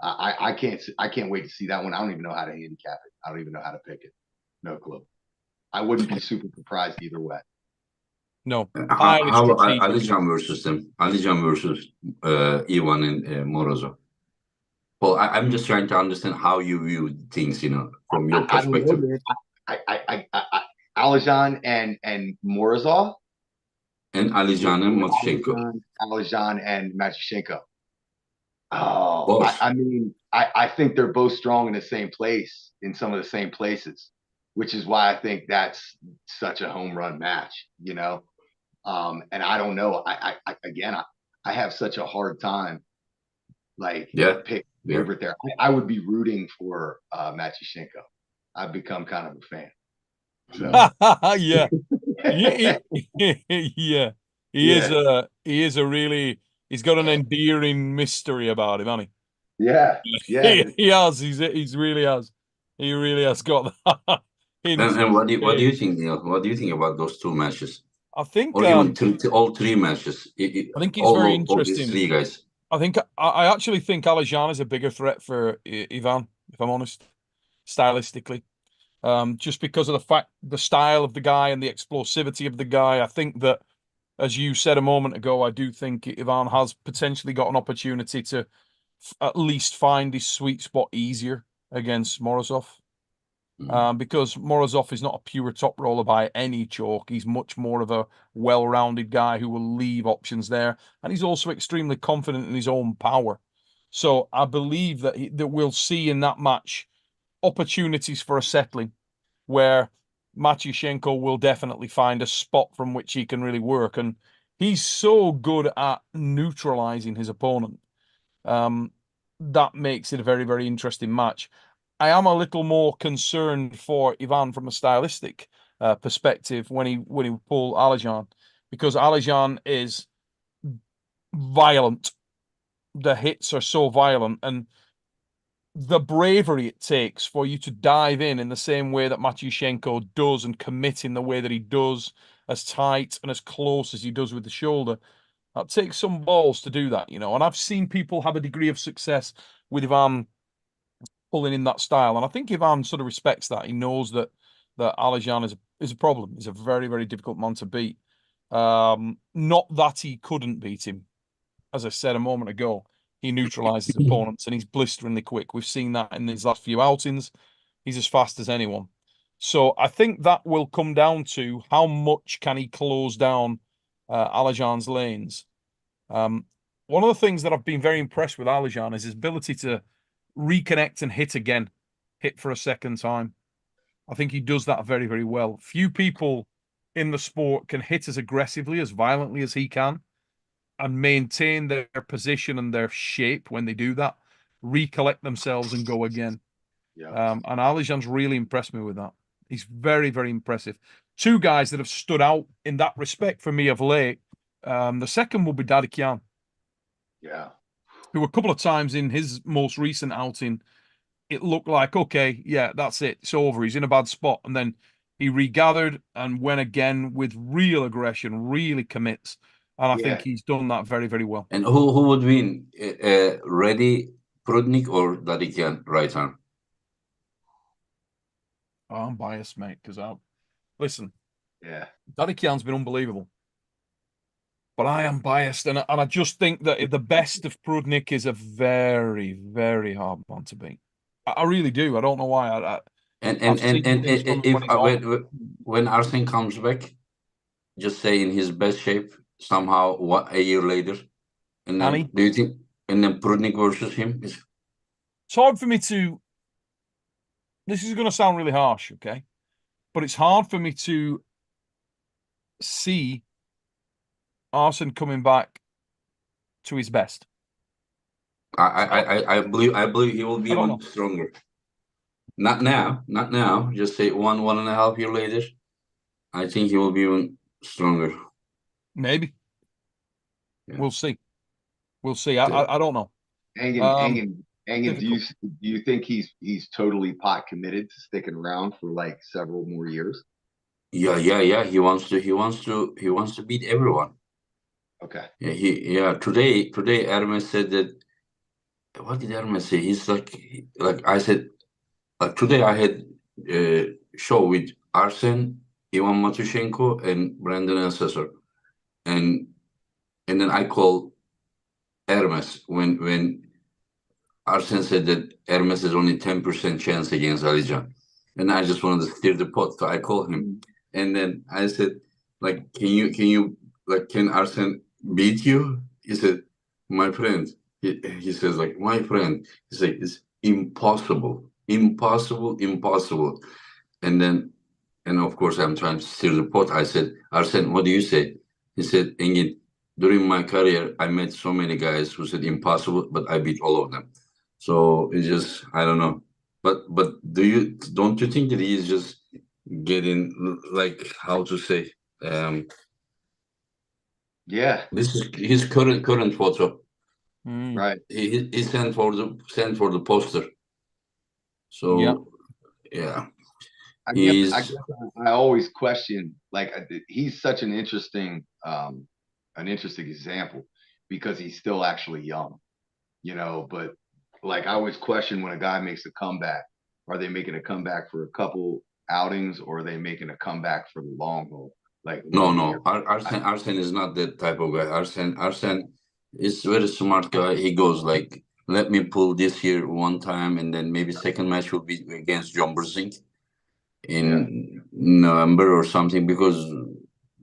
I can't wait to see that one. I don't even know how to handicap it. I don't even know how to pick it. No clue. I wouldn't be super surprised either way. No. How Alijan versus them? Alijan versus Ivan and Morozov. Well, I'm just trying to understand how you view things, from your perspective. Alijan and Morozov. And Alijan and Matushenko. Alijan and Matushenko. Oh, I mean, I think they're both strong in the same place, in some of the same places, which is why I think that's such a home run match, and I don't know. I have such a hard time, pick favorite there. I would be rooting for Matyushenko. I've become kind of a fan. So. Yeah. Yeah. He is a really, he's got an endearing mystery about him, hasn't he? Yeah. He has. He's really has. He really has got that. And what do you think, Neil? What do you think about those 2 matches? I think, or even all 3 matches. I think it's very interesting. All these 3 guys. I actually think Alijan is a bigger threat for Ivan, if I'm honest, stylistically. Just because of the style of the guy and the explosivity of the guy. I think that, as you said a moment ago, I do think Ivan has potentially got an opportunity to at least find his sweet spot easier against Morozov. because Morozov is not a pure top roller by any chalk. He's much more of a well-rounded guy who will leave options there, and he's also extremely confident in his own power. So I believe that we'll see in that match opportunities for a settling, where Matyushenko will definitely find a spot from which he can really work, and he's so good at neutralizing his opponent. That makes it a very, very interesting match. I am a little more concerned for Ivan from a stylistic perspective when he pull Alijan, because Alijan is violent. The hits are so violent, and the bravery it takes for you to dive in the same way that Matyushenko does and commit in the way that he does, as tight and as close as he does with the shoulder. That takes some balls to do that, And I've seen people have a degree of success with Ivan pulling in that style, and I think Ivan sort of respects that. He knows that Alijan is a problem. He's a very, very difficult man to beat. Not that he couldn't beat him. As I said a moment ago, he neutralizes opponents and he's blisteringly quick. We've seen that in his last few outings. He's as fast as anyone. So I think that will come down to how much can he close down Alijan's lanes. One of the things that I've been very impressed with Alijan is his ability to reconnect and hit again, hit for a second time. I think he does that very, very well. Few people in the sport can hit as aggressively, as violently as he can, and maintain their position and their shape when they do that, recollect themselves and go again. Yeah. And Alijan's really impressed me with that. He's very, very impressive. Two guys that have stood out in that respect for me of late. The second will be Dadikian. Yeah. Who a couple of times in his most recent outing, it looked like, okay, yeah, that's it. It's over. He's in a bad spot. And then he regathered and went again with real aggression, really commits. And I think he's done that very, very well. And who would win? Reddy, Prudnik, or Dadikian right arm? Oh, I'm biased, mate, because listen. Yeah. Dadikian's been unbelievable. But I am biased, and I just think that the best of Prudnik is a very, very hard one to beat. I really do. I don't know why. When Arsen comes back, just say in his best shape somehow, what a year later, and then do you think? And then Prudnik versus him is. It's hard for me to. This is going to sound really harsh, okay? But it's hard for me to see Arsen coming back to his best. I believe he will be even stronger. Not now. Just say 1.5 years later. I think he will be even stronger. Maybe. Yeah. We'll see. I don't know. Engin, do you think he's totally pot committed to sticking around for like several more years? Yeah. He wants to beat everyone. Okay. Yeah. Today Hermes said that. What did Hermes say? He's like I said. Today I had a show with Arsen, Ivan Matyushenko, and Brandon Assessor, and then I call Hermes when Arsen said that Hermes has only 10% chance against Alijan, and I just wanted to stir the pot, so I called him, and then I said, like, can Arsen beat you? He said, my friend. He says, like, my friend. He said, it's impossible. And of course I'm trying to stir the pot. I said, Arsen, what do you say? He said, Engin, during my career I met so many guys who said impossible, but I beat all of them. So it's just, I don't know. But don't you think that he's just getting, like, how to say, this is his current photo. Right. He sent for the poster. So yeah. I guess I always question, like, he's such an interesting example because he's still actually young, but like I always question when a guy makes a comeback, are they making a comeback for a couple outings or are they making a comeback for the long haul? Like, no. Arsen is not that type of guy. Arsen is a very smart guy. He goes like, let me pull this here one time, and then maybe second match will be against John Brzezinski. in November or something, because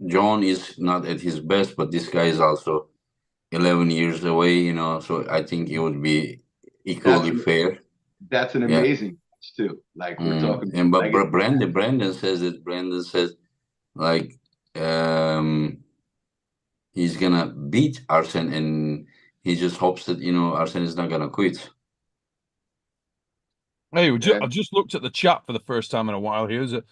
John is not at his best, but this guy is also 11 years away, you know, so I think it would be That's equally fair. that's an Yeah. amazing match too. Like we're talking, And but like Brandon says that Brandon says like he's gonna beat Arsen, and he just hopes that, you know, Arsen is not gonna quit. Hey, yeah, I just looked at the chat for the first time in a while here. There's a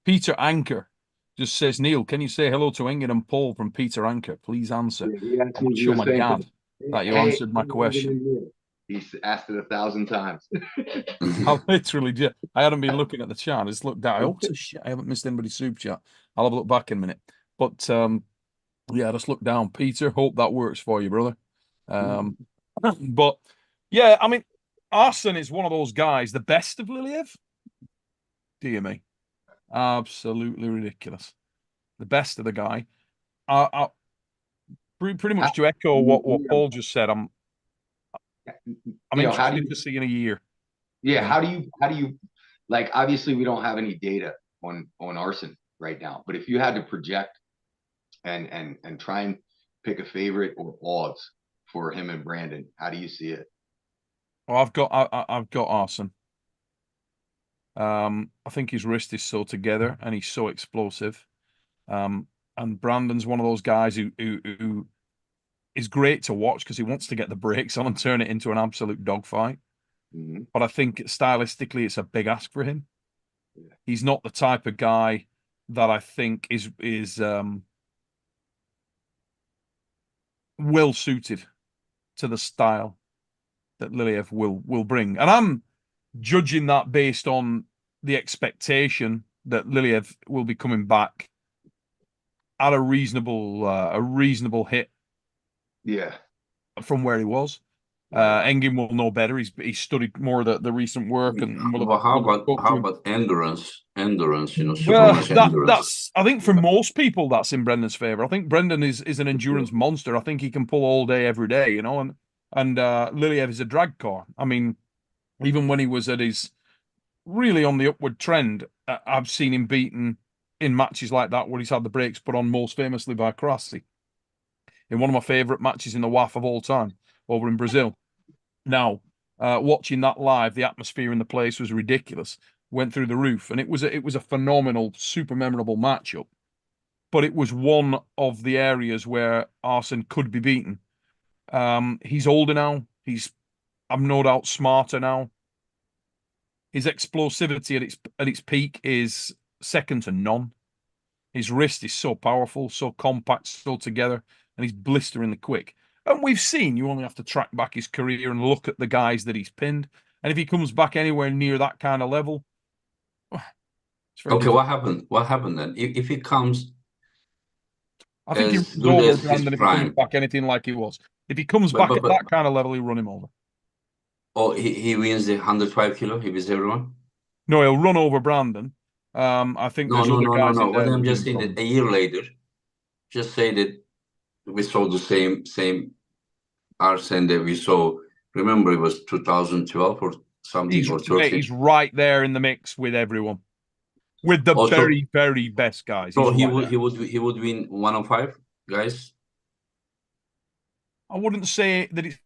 Peter Anker just says, Neil, can you say hello to Engin and Paul from Peter Anker? Please answer. he asked I me would to do show the my same dad thing. that you Hey, answered my question. he's asked it 1,000 times. I literally just, I hadn't been looking at the chat. I just looked down. Oh, shit, I haven't missed anybody's super chat. I'll have a look back in a minute. But yeah, just look down. Peter, hope that works for you, brother. But yeah, I mean, Arsen is one of those guys, the best of Liliev. Dear me. Absolutely ridiculous. The best of the guy. I pretty much to echo what Paul just said. I'm How do interested you, to see in a year. yeah, You know? how do you, like, obviously we don't have any data on Arsen right now, but if you had to project and try and pick a favorite or odds for him and Brandon, how do you see it? Well, I've got Arsen. I think his wrist is so together and he's so explosive. And Brandon's one of those guys who is great to watch because he wants to get the brakes on and turn it into an absolute dogfight. Mm-hmm. But I think stylistically, it's a big ask for him. Yeah. He's not the type of guy that I think is well suited to the style that Liliev will bring. And I'm judging that based on the expectation that Liliev will be coming back at a reasonable hit Yeah. from where he was. Right. Engin will know better. He's studied more of the recent work and will Well, have spoke to how him. about endurance? You know, super Well, much endurance. that's I think for most people that's in Brendan's favor. I think Brendan is an endurance monster. I think he can pull all day, every day, you know, and Liliev is a drag car. I mean, even when he was at his really on the upward trend, I've seen him beaten in matches like that where he's had the brakes put on, most famously by Krasi in one of my favorite matches in the WAF of all time over in Brazil. Now, watching that live, the atmosphere in the place was ridiculous. Went through the roof, and it was a phenomenal, super memorable matchup. But it was one of the areas where Arsen could be beaten. He's older now. I'm no doubt, smarter now. His explosivity at its peak is second to none. His wrist is so powerful, so compact, so together, and he's blisteringly quick. And we've seen you only have to track back his career and look at the guys that he's pinned. And if he comes back anywhere near that kind of level, it's very Okay, difficult. what happened then? If he comes I think he as runs good over as his Brandon if he comes prime, back anything like he was. If he comes but back at that kind of level, he'll run him over. oh, he wins the 105 kilo. He beats everyone. No, he'll run over Brandon. I think there's other guys in No. What there that I'm will give just him saying that problems. a year later, just say that we saw the same Arsen that we saw. Remember, it was 2012 or something, or Mate, 13. he's right there in the mix with everyone, with the Also, very, very best guys. He's so right there. he would win 105, guys. I wouldn't say that it's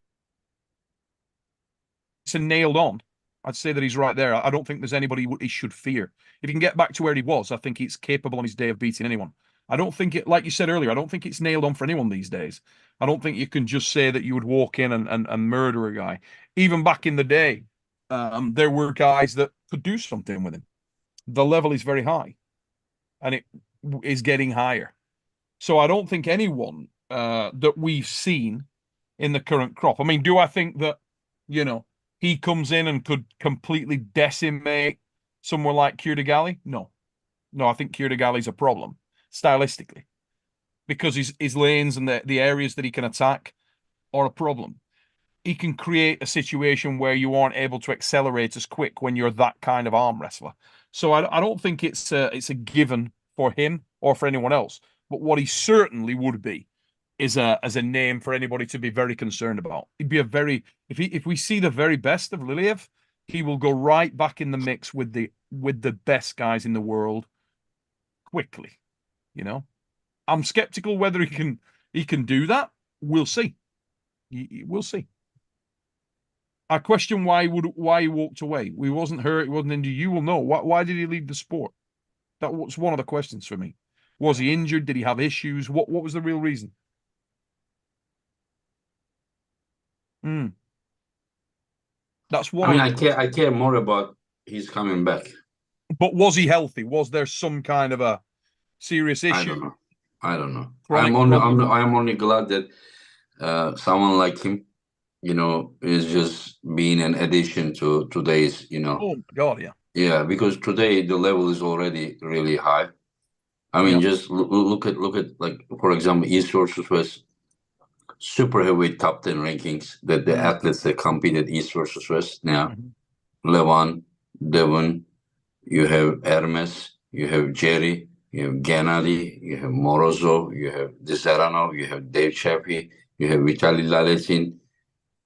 a nailed on. I'd say that he's right there. I don't think there's anybody he should fear. If he can get back to where he was, I think he's capable on his day of beating anyone. I don't think it, like you said earlier, I don't think it's nailed on for anyone these days. I don't think you can just say that you would walk in and murder a guy. Even back in the day, there were guys that could do something with him. The level is very high, and it is getting higher. So I don't think anyone that we've seen in the current crop. I mean, do I think that, you know, he comes in and could completely decimate someone like Kierdegali? No. No, I think Kierdegali a problem stylistically because his lanes and the areas that he can attack are a problem. He can create a situation where you aren't able to accelerate as quick when you're that kind of arm wrestler. So I don't think it's a given for him or for anyone else. But what he certainly would be is as a name for anybody to be very concerned about. He'd be a very if we see the very best of Liliev, he will go right back in the mix with the best guys in the world quickly. You know, I'm skeptical whether he can do that. We'll see. We'll see. I question why he walked away. He wasn't hurt. He wasn't injured. You will know. Why did he leave the sport? That was one of the questions for me. Was he injured? Did he have issues? What was the real reason? That's one. I mean, I care more about he's coming back. But was he healthy? Was there some kind of a serious issue? I don't know. I'm only glad that someone like him, is just being an addition to today's, Oh God, yeah. Yeah, because today the level is already really high. I mean, just look at like, for example, East versus West, super heavyweight top 10 rankings that the athletes that compete at East versus West now. Levan, Devon, you have Hermes, you have Jerry, you have Gennady, you have Morozov, you have Desaranov, you have Dave Chappie, you have Vitaly Laletin.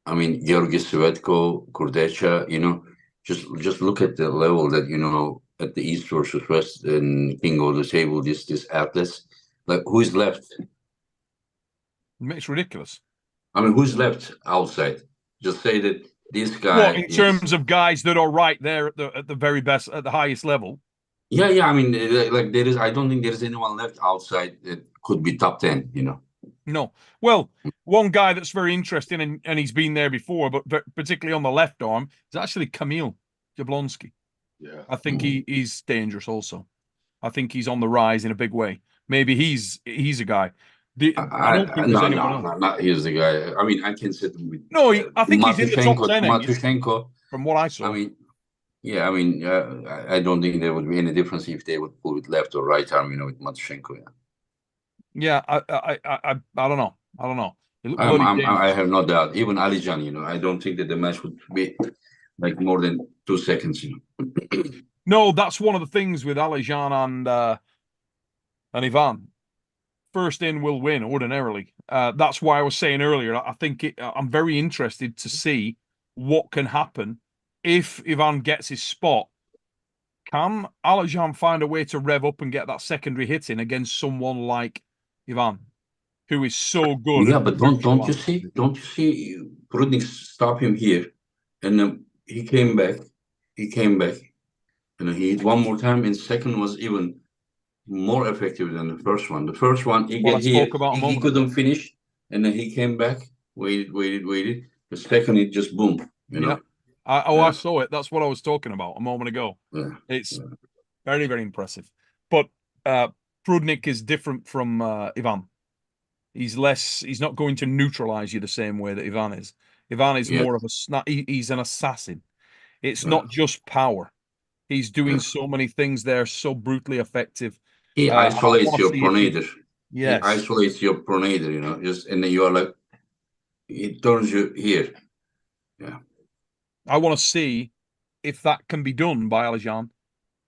I mean, Georgi Svetko, Kurdecha, just look at the level that, at the East versus West and King of the Table, these athletes. Like, who is left? It's ridiculous. I mean, who's left outside? Just say that this guy. Well, in terms of guys that are right there at the very best, at the highest level. Yeah. I mean, like I don't think there's anyone left outside that could be top 10. No. Well, one guy that's very interesting, and he's been there before, but particularly on the left arm, is actually Kamil Jablonski. Yeah. I think he's dangerous also. I think he's on the rise in a big way. Maybe he's a guy. I don't think there's anyone else. No, not he's the guy. I mean, I can sit him with. No, I think he's in the top 10. Mazenko, from what I saw. I mean, yeah, I mean, I don't think there would be any difference if they would pull it left or right arm, with Mazenko. Yeah, I don't know. I don't know. I have no doubt. Even Alijan, I don't think that the match would be like more than 2 seconds. No, that's one of the things with Alijan and Ivan. First in will win ordinarily. That's why I was saying earlier. I think I'm very interested to see what can happen if Ivan gets his spot. Can Alijan find a way to rev up and get that secondary hit in against someone like Ivan, who is so good? Yeah, but don't you see Prudnik stop him here, and then he came back. He hit one more time, and second was even more effective than the first one. The first one, he couldn't finish, and then he came back, waited. The second, it just boom. I saw it. That's what I was talking about a moment ago. Yeah. It's very, very impressive. But Prudnik is different from Ivan. He's not going to neutralize you the same way that Ivan is. Ivan is more of he's an assassin. It's not just power. He's doing so many things there, so brutally effective. He isolates your pronator. Yes. He isolates your pronator, and then you are like, it turns you here. Yeah. I want to see if that can be done by Alijan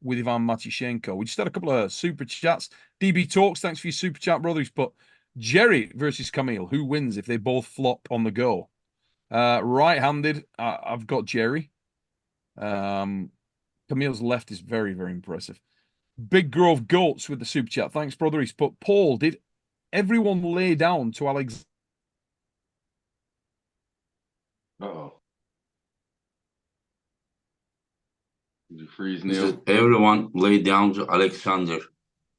with Ivan Matyushenko. We just had a couple of super chats. DB Talks, thanks for your super chat, brothers. But Jerry versus Kamil, who wins if they both flop on the go? Right-handed, I've got Jerry. Camille's left is very, very impressive. Big Grove Goats with the super chat. Thanks, brother. He's put, Paul, did everyone lay down to Alex? Uh-oh. Did you freeze, Neil? Everyone laid down to Alexander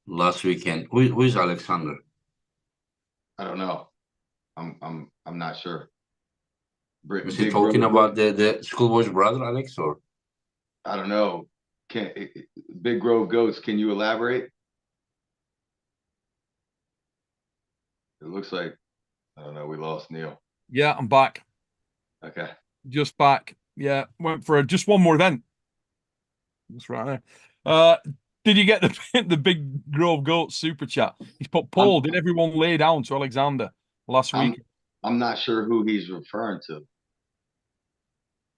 last weekend. Who is Alexander? I don't know. I'm not sure. Is he talking about the schoolboy's brother, Alex, or? I don't know. Big Grove Goats, can you elaborate? It looks like, I don't know, we lost Neil. Yeah, I'm back. Okay. Just back. Yeah, went for just one more event. That's right there. Did you get the Big Grove Goat super chat? He's put, Paul, did everyone lay down to Alexander last week? I'm not sure who he's referring to.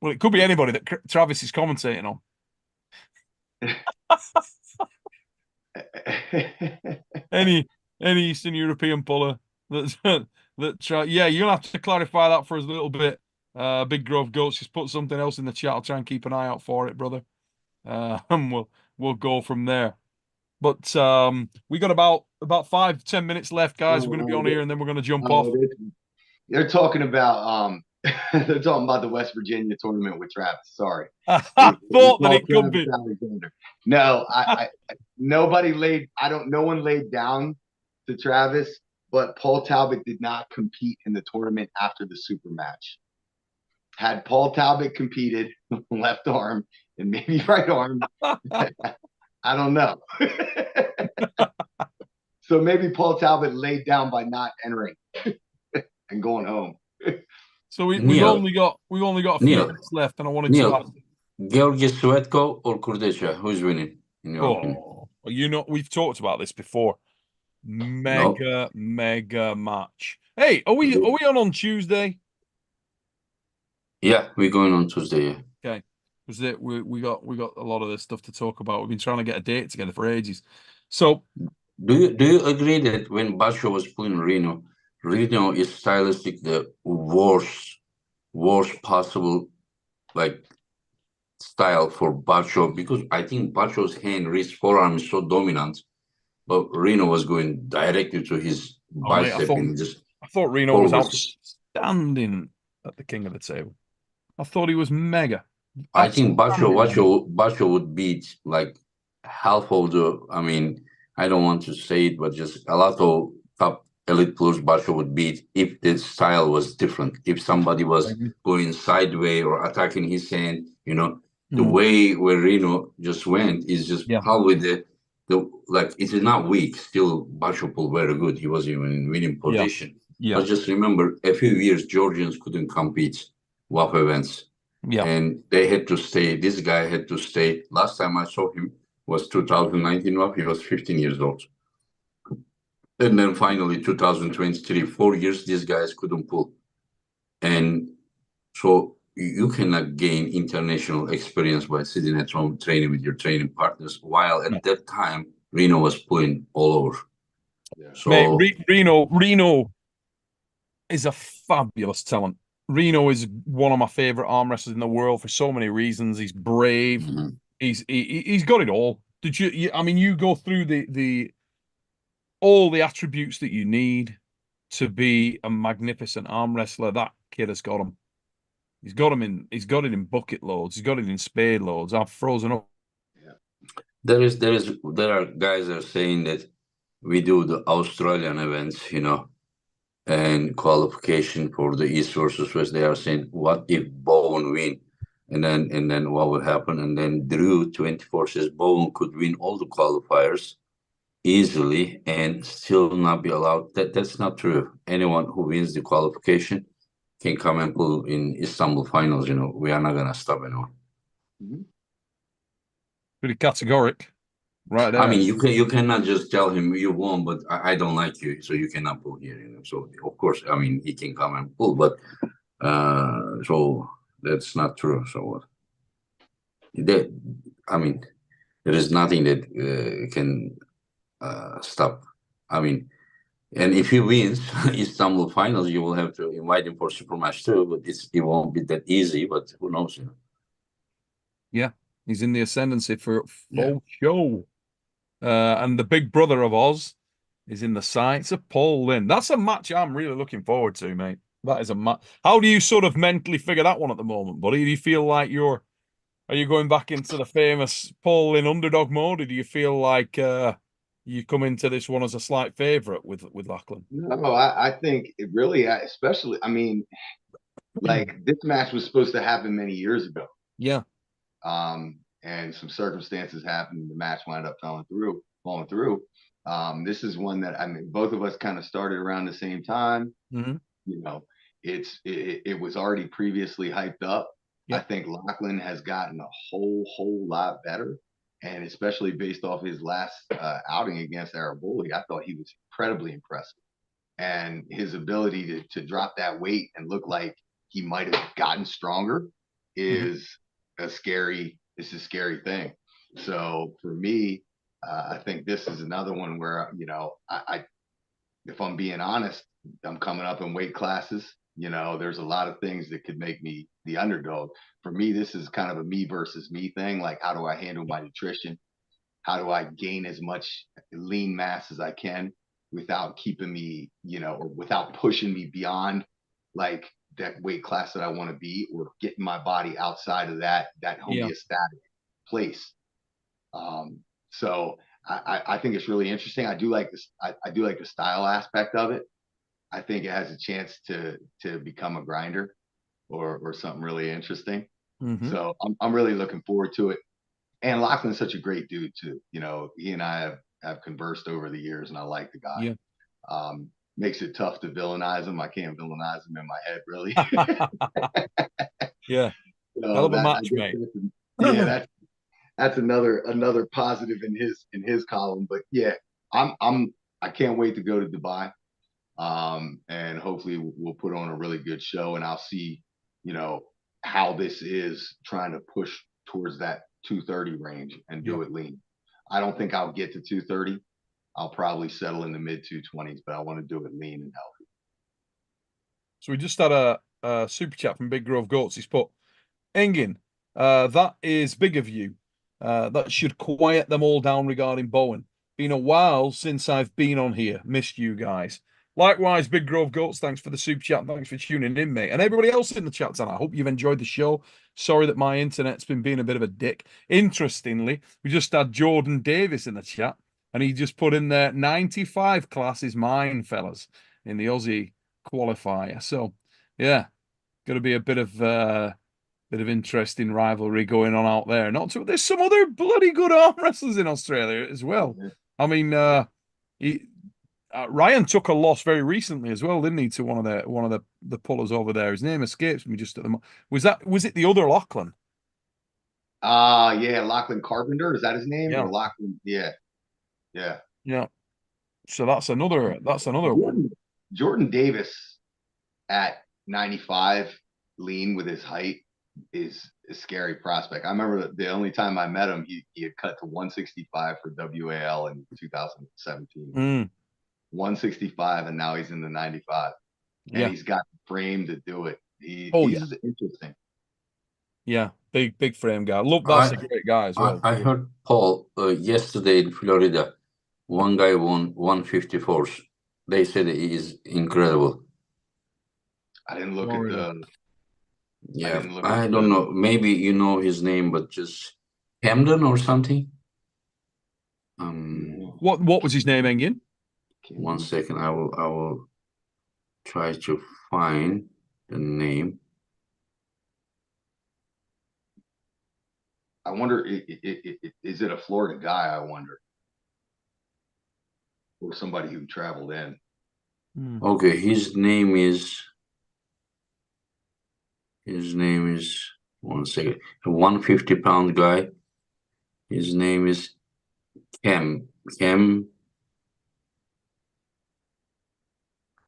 Well, it could be anybody that Travis is commentating on. any Eastern European puller that you'll have to clarify that for us a little bit. Big Grove Goats just put something else in the chat. I'll try and keep an eye out for it, brother. And we'll go from there. But we got about 5-10 minutes left, guys. We're going to be on here and then we're going to jump off. They're talking about they're talking about the West Virginia tournament with Travis. Sorry, I thought that it could be. Alexander. No, nobody laid. No one laid down to Travis, but Paul Talbott did not compete in the tournament after the super match. Had Paul Talbott competed, left arm and maybe right arm, I don't know. So maybe Paul Talbot laid down by not entering and going home. So we've only got a few minutes left, and I wanted to ask Georgi Svetko or Kurdecha, who's winning in your opinion? We've talked about this before. Mega match. Hey, are we on Tuesday? Yeah, we're going on Tuesday. Yeah. Okay, because we got a lot of this stuff to talk about. We've been trying to get a date together for ages. So, do you agree that when Bacho was playing Reno is stylistic the worst possible like style for Bacho, because I think Bacho's wrist, forearm is so dominant, but Reno was going directly to his bicep. I thought Reno was outstanding at the king of the table. I thought he was mega. I think Bacho would beat like half of the. I mean, I don't want to say it, but just a lot of top elite players Bacho would beat if the style was different. If somebody was going sideways or attacking his hand, the way where Reno just went is just probably the like it's not weak. Still, Bacho pulled very good. He was even in winning position. But just remember, a few years Georgians couldn't compete WAF events. Yeah. And they had to stay. This guy had to stay. Last time I saw him was 2019 WAF. He was 15 years old. And then finally 2023, 4 years, these guys couldn't pull. And so you cannot gain international experience by sitting at home training with your training partners, while at that time, Reno was pulling all over. Yeah. So mate, Reno is a fabulous talent. Reno is one of my favorite arm wrestlers in the world for so many reasons. He's brave. Mm-hmm. He's got it all. Did you? I mean, you go through all the attributes that you need to be a magnificent arm wrestler. That kid has got them. He's got it in bucket loads. He's got it in spade loads. I've frozen up. Yeah. There are guys that are saying that we do the Australian events, and qualification for the East versus West. They are saying, what if Bowen win? And then what would happen? And then Drew 24 says Bowen could win all the qualifiers easily and still not be allowed. That's not true. Anyone who wins the qualification can come and pull in Istanbul finals. We are not gonna stop anyone. Mm-hmm. Pretty categoric, right there. I mean, you cannot just tell him you won, but I don't like you, so you cannot pull here. So of course, I mean, he can come and pull, but so that's not true. So there is nothing that can stop. I mean, and if he wins Istanbul finals, you will have to invite him for supermatch too. But it won't be that easy. But who knows? Yeah, he's in the ascendancy for full show. And the big brother of Oz is in the sights of Paul Linn. That's a match I'm really looking forward to, mate. That is a match. How do you sort of mentally figure that one at the moment, buddy? Do you feel like are you going back into the famous Paul Linn underdog mode, or do you feel like you come into this one as a slight favorite with Lachlan? No, I think it really, especially, I mean, like this match was supposed to happen many years ago. Yeah. And some circumstances happened. The match wound up falling through. This is one that, I mean, both of us kind of started around the same time. Mm-hmm. It was already previously hyped up. Yep. I think Lachlan has gotten a whole lot better. And especially based off his last outing against Arabuli, I thought he was incredibly impressive. And his ability to drop that weight and look like he might have gotten stronger is a scary thing. So for me, I think this is another one where, I if I'm being honest, I'm coming up in weight classes. You know, there's a lot of things that could make me the underdog. For me, this is kind of a me versus me thing. Like, how do I handle my nutrition? How do I gain as much lean mass as I can without keeping me, you know, or without pushing me beyond like that weight class that I want to be, or getting my body outside of that homeostatic place. So I think it's really interesting. I do like this. I do like the style aspect of it. I think it has a chance to become a grinder or something really interesting. So I'm really looking forward to it. And Lachlan's such a great dude too. You know, he and I have conversed over the years, and I like the guy. Yeah. Makes it tough to villainize him. I can't villainize him in my head, really. Yeah. So Hell of a match, mate. That's another positive in his column. But yeah, I can't wait to go to Dubai. And hopefully we'll put on a really good show, and I'll see, you know, how this is trying to push towards that 230 range and do it lean. I don't think I'll get to 230. I'll probably settle in the mid 220s, but I want to do it lean and healthy. So we just had a super chat from Big Grove Goats. He's put, Engin, that is big of you. That should quiet them all down regarding Bowen. Been a while since I've been on here. Missed you guys. Likewise, Big Grove Goats, thanks for the super chat. Thanks for tuning in, mate. And everybody else in the chat tonight, I hope you've enjoyed the show. Sorry that my internet's been being a bit of a dick. Interestingly, we just had Jordan Davis in the chat, and he just put in there, 95 class is mine, fellas, in the Aussie qualifier. So, yeah, going to be a bit of interesting rivalry going on out there. There's some other bloody good arm wrestlers in Australia as well. I mean, Ryan took a loss very recently as well, didn't he, to one of the pullers over there? His name escapes me just at the moment. Was it the other Lachlan? Yeah, Lachlan Carpenter, is that his name? Yeah. Or Lachlan? Yeah. So that's another one. Jordan Davis at 95 lean with his height is a scary prospect. I remember the only time I met him, he had cut to 165 for WAL in 2017. 165, and now he's in the 95. And he's got the frame to do it. He's interesting. Yeah, big frame guy. Look, that's a great guy as well. I heard Paul yesterday in Florida. One guy won 154s. They said he is incredible. I didn't look at the. Yeah, I don't know. Maybe you know his name, but just Camden or something. What was his name, Engin? 1 second, I will try to find the name. I wonder, is it a Florida guy? I wonder, or somebody who traveled in. Okay, his name is 1 second. A 150-pound guy. His name is Cam.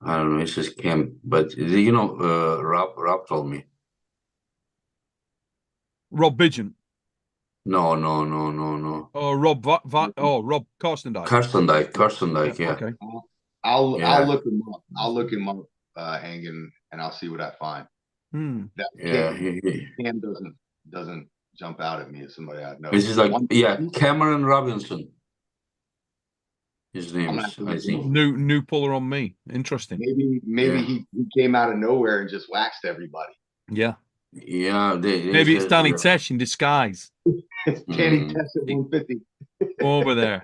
I don't know. It says Cam, but you know, Rob told me. Rob Bidgen. No. Oh, Rob Carstendike. Carstendike, yeah. Okay. I'll look him up. I'll look him up, Engin, and I'll see what I find. Cam doesn't jump out at me as somebody I know. This is like Cameron Robinson. His name is, I think. New puller on me. Interesting. Maybe he came out of nowhere and just waxed everybody. Yeah. Yeah. Maybe it's Danny Tesh in disguise. It's Danny Tesh at 150. Over there.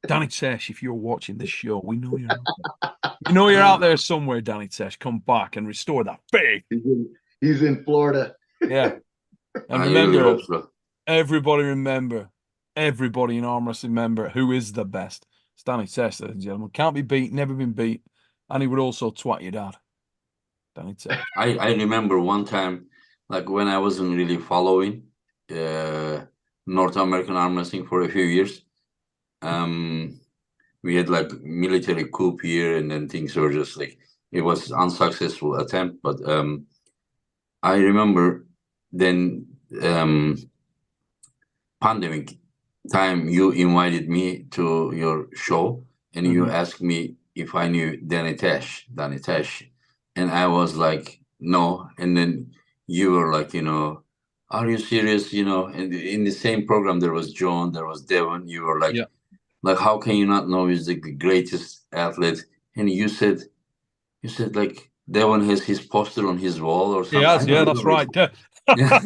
Danny Tesh, if you're watching this show, we know you're out there. You know you're out there somewhere, Danny Tesh. Come back and restore that faith. He's in Florida. Yeah. And remember, everybody in arm wrestling, remember who is the best. It's Danny Tesh, ladies and gentlemen. Can't be beat, never been beat. And he would also twat your dad. Danny Tesh. I remember one time, like when I wasn't really following North American arm wrestling for a few years. We had like military coup here, and then things were just like, it was unsuccessful attempt. But I remember then pandemic time, you invited me to your show, and you asked me if I knew Danny Tesh. And I was like, no. And then you were like, are you serious? And in the same program, there was John, there was Devon. You were Yeah. like, how can you not know he's the greatest athlete? And you said like Devon has his poster on his wall or He something. I has, yeah, don't that's know. right. Yeah.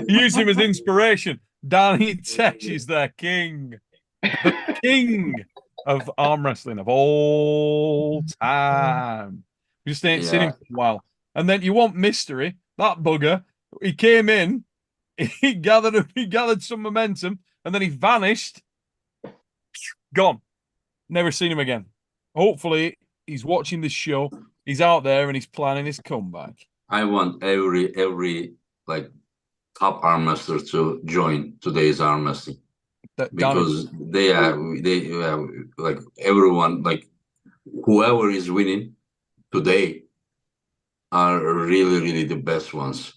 Use him as inspiration. Danny Tesh is the king of arm wrestling of all time. We just ain't seen him Yeah. for a while. And then you want mystery. That bugger, he came in, he gathered some momentum, and then he vanished. Gone. Never seen him again. Hopefully, he's watching this show. He's out there and he's planning his comeback. I want every like top arm wrestler to join today's arm wrestling because they like everyone, like whoever is winning today are really the best ones.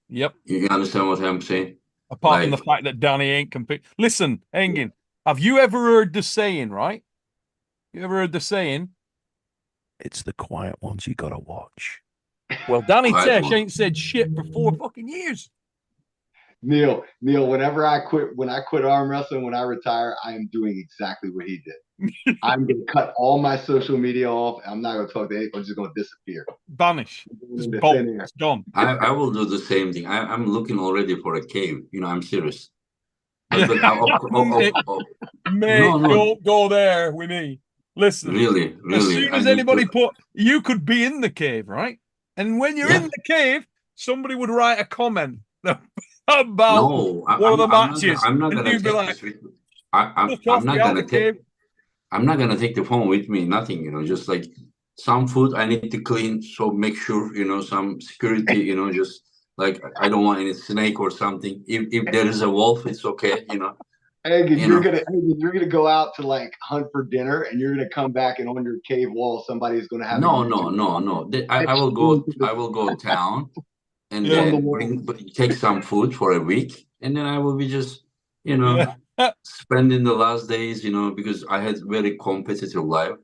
Yep. You understand what I'm saying? Apart from the fact that Danny ain't compete. Listen, Engin, have you ever heard the saying, right? You ever heard the saying? It's the quiet ones you gotta watch. Well, Danny Tesh ain't said shit for 4 fucking years. Neil, when I quit arm wrestling, when I retire, I am doing exactly what he did. I'm going to cut all my social media off. I'm not going to talk to anyone. I'm just going to disappear. Vanish. Just bolt. It's gone. I will do the same thing. I'm looking already for a cave. I'm serious. Mate, don't go there with me. Listen. Really. As soon as anybody you could be in the cave, right? And when you're in the cave, somebody would write a comment about one of the matches. I'm not gonna take this with me. I'm not gonna take the phone with me. Nothing. Just like some food I need to clean, so make sure some security. Just like I don't want any snake or something. If there is a wolf, it's okay. Engin, you're gonna go out to like hunt for dinner, and you're gonna come back, and on your cave wall, somebody's gonna have no. I will go town, and then take some food for a week, and then I will be just spending the last days, because I had very competitive life.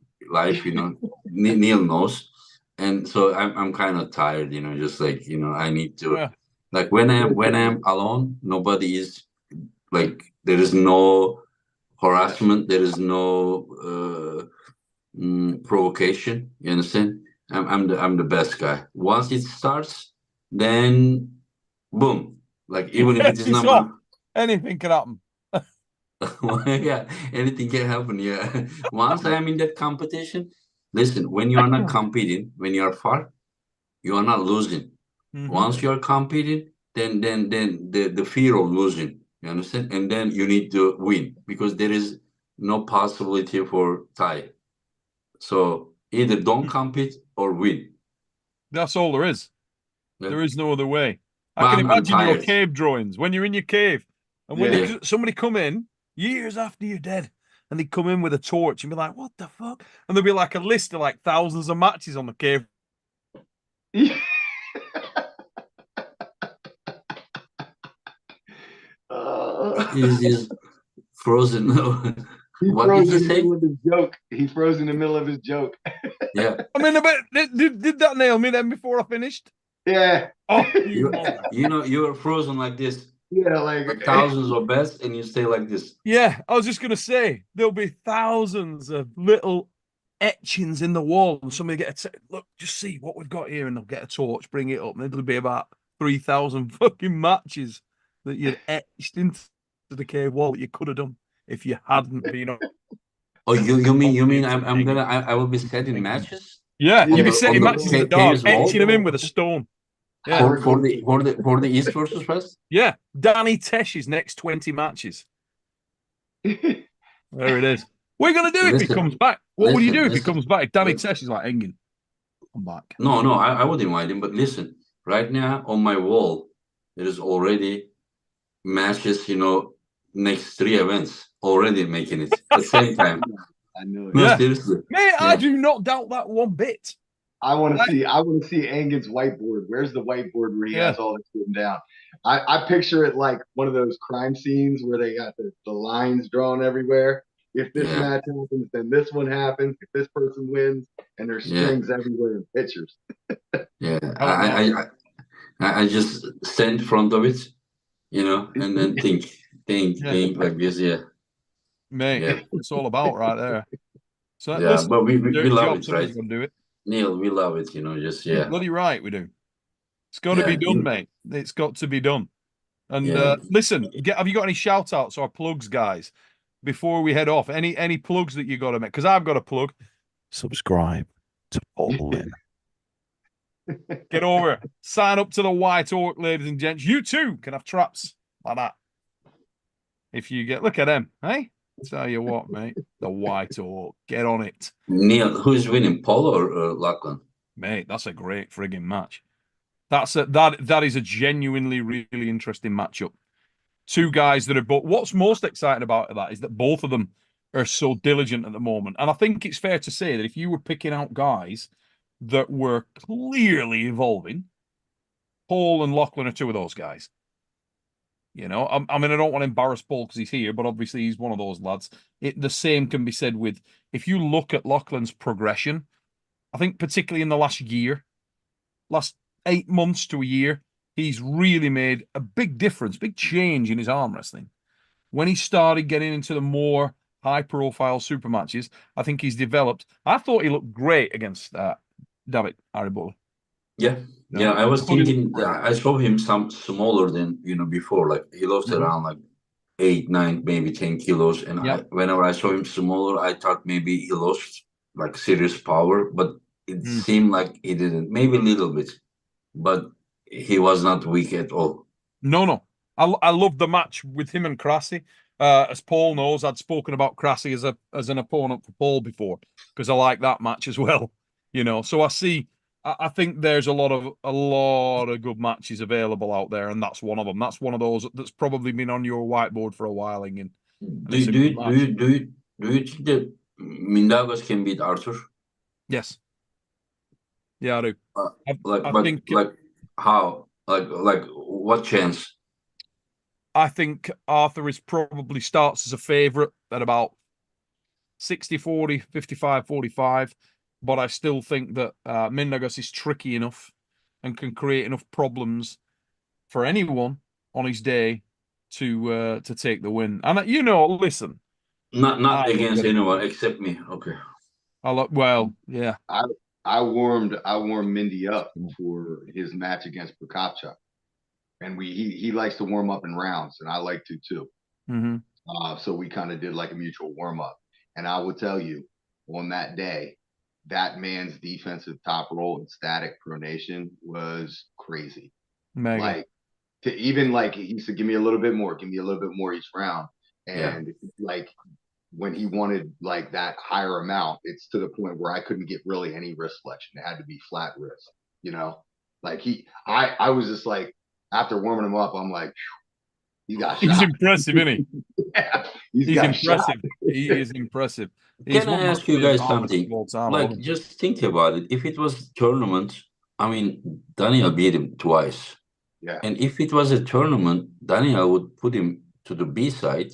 Neil knows, and so I'm kind of tired, just like I need to like when I'm alone, nobody is like, there is no harassment, there is no provocation. You understand? I'm the best guy. Once it starts, then boom. Like even if it is number, anything can happen. Yeah, anything can happen. Yeah. Once I am in that competition, listen. When you are not competing, when you are far, you are not losing. Once you are competing, then the fear of losing. You understand? And then you need to win because there is no possibility for tie. So either don't compete or win. That's all there is. Yeah. There is no other way. But I can imagine your cave drawings when you're in your cave, and when somebody come in years after you're dead, and they come in with a torch and be like, "What the fuck?" And there'll be like a list of like thousands of matches on the cave. He's frozen. What did he say? He froze in the middle of his joke. Yeah. I mean, did that nail me then before I finished? Yeah. Oh, you were frozen like this. Yeah, like thousands of bets, and you stay like this. Yeah, I was just gonna say there'll be thousands of little etchings in the wall, and somebody look, just see what we've got here, and they'll get a torch, bring it up, and it'll be about 3,000 fucking matches that you'd etched into the cave wall that you could have done if you hadn't been. Oh, you mean I will be setting matches? Yeah, you'll be setting matches in the dark, etching them in with a stone. Yeah. For the East versus West? Yeah. Danny Tesh's next 20 matches. There it is. What are you going to do if he comes back? What would you do if he comes back? Danny Tesh is like, Engin, come back. No, I would invite him. But listen, right now on my wall, there is already matches, next 3 events already making it at the same time. I know. No, seriously. Mate, I do not doubt that one bit. I want to see Engin's whiteboard. Where's the whiteboard where he has all this written down? I picture it like one of those crime scenes where they got the lines drawn everywhere. if this match happens, then this one happens. If this person wins, and there's strings everywhere and pictures. Yeah, I just stand in front of it, and then think like this. Yeah, mate. yeah, It's all about right there. So yeah. listen, But we love job, it, right? someone's gonna do it. Neil, we love it. Just You're bloody right, we do. It's got to be done, mate. It's got to be done. And listen, have you got any shout outs or plugs, guys, before we head off? Any plugs that you got to make? Because I've got a plug. Subscribe to Paul Linn. Get over. Sign up to the White Orc, ladies and gents. You too can have traps like that. If you look at them, hey? Tell you what, mate. The White Orc. Get on it. Neil, who's winning, Paul or Lachlan? Mate, that's a great frigging match. That is a genuinely really interesting matchup. Two guys that are both. What's most exciting about that is that both of them are so diligent at the moment. And I think it's fair to say that if you were picking out guys that were clearly evolving, Paul and Lachlan are two of those guys. I mean, I don't want to embarrass Paul because he's here, but obviously he's one of those lads. The same can be said with, if you look at Lachlan's progression, I think particularly in the last 8 months to a year, he's really made a big difference, big change in his arm wrestling. When he started getting into the more high-profile super matches, I think he's developed. I thought he looked great against David Aribolo. Yeah, I was thinking I saw him some smaller than before. Like he lost around like 8, 9, maybe 10 kilos. And whenever I saw him smaller, I thought maybe he lost like serious power, but it seemed like he didn't. Maybe a little bit, but he was not weak at all. No. I loved the match with him and Krasi. As Paul knows, I'd spoken about Krasi as an opponent for Paul before because I like that match as well. So I think there's a lot of good matches available out there, and that's one of them. That's one of those that's probably been on your whiteboard for a while, Engin. Do you think that Mindaugas can beat Arthur? Yes. Yeah, I do. I think how? Like what chance? I think Arthur probably starts as a favorite at about 60-40, 55-45. But I still think that Mindaugas is tricky enough and can create enough problems for anyone on his day to take the win. And listen, not against anyone except me. Okay. Yeah. I warmed Mindy up for his match against Prokopchuk, and he likes to warm up in rounds, and I like to too. So we kind of did like a mutual warm up, and I will tell you, on that day, that man's defensive top roll and static pronation was crazy. Mega. Like he said, give me a little bit more each round. And like when he wanted like that higher amount, it's to the point where I couldn't get really any wrist flexion. It had to be flat wrist, like I was just like, after warming him up, I'm like, he's impressive, isn't he? Yeah, he's impressive. He is impressive. Can I ask you guys something? Like, just think about it. If it was tournament, I mean, Daniel beat him twice. Yeah. And if it was a tournament, Daniel would put him to the B side.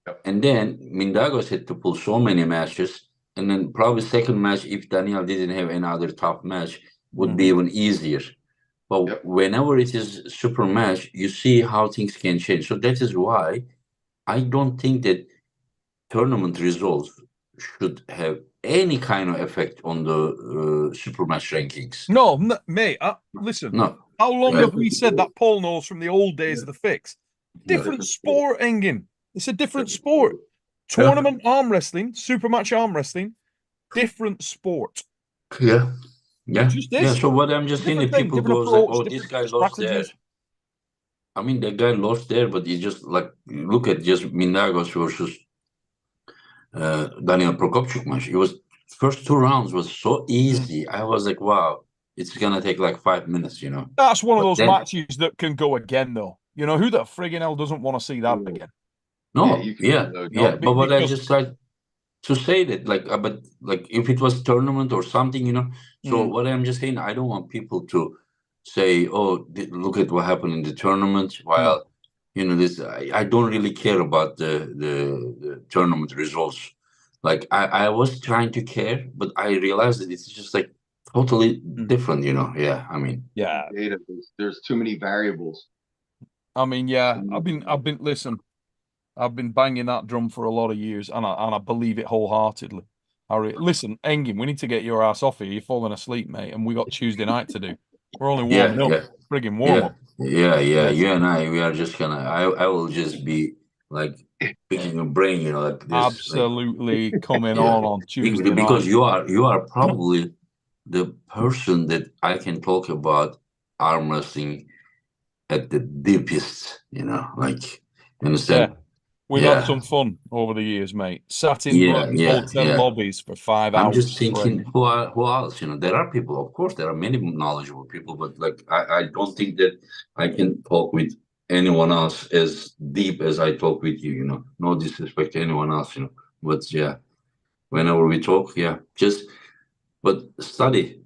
Yep. And then Mindaugas had to pull so many matches. And then probably second match, if Daniel didn't have another top match, would be even easier. But whenever it is super match, you see how things can change. So that is why I don't think that tournament results should have any kind of effect on the super match rankings. No, mate. Listen. No. How long have we said that? Paul knows from the old days of the fix. Different sport, Engin. It's a different sport. Tournament arm wrestling, super match arm wrestling, different sport. Yeah. Yeah. So what I'm just saying, if people go like, oh, this guy lost there. I mean, that guy lost there, but you just like look at just Mindaugas versus Daniel Prokopchuk match. It was first 2 rounds was so easy. I was like, wow, it's gonna take like 5 minutes, That's one of those matches that can go again, though. Who the friggin' hell doesn't want to see that again? No, yeah. But what I just like to say that, but if it was tournament or something, So what I'm just saying, I don't want people to say, oh, look at what happened in the tournament, while you know, this I don't really care about the tournament results. Like I was trying to care, but I realized that it's just like totally different, you know. Yeah, I mean, Yeah. Data. There's too many variables. I mean, yeah, listen, I've been banging that drum for a lot of years, and I believe it wholeheartedly. Listen, Engin, we need to get your ass off here. You're falling asleep, mate, and we got Tuesday night to do. We're only yeah, warming up. yeah, Friggin' warm yeah, up. yeah, yeah. Yes. You and I, we are just gonna. I will just be like picking a brain, you know, like this, like Absolutely coming yeah, on Tuesday because night. you are probably the person that I can talk about arm wrestling at the deepest, you know, like you Yeah. understand? We've had Yeah, some fun over the years, mate. Sat in yeah, bloody yeah, hotel yeah. lobbies for 5 I'm hours just straight. thinking, who else? You know, there are people. Of course, there are many knowledgeable people, but like, I don't think that I can talk with anyone else as deep as I talk with you. You know, no disrespect to anyone else. You know, but yeah, whenever we talk, yeah, just but study,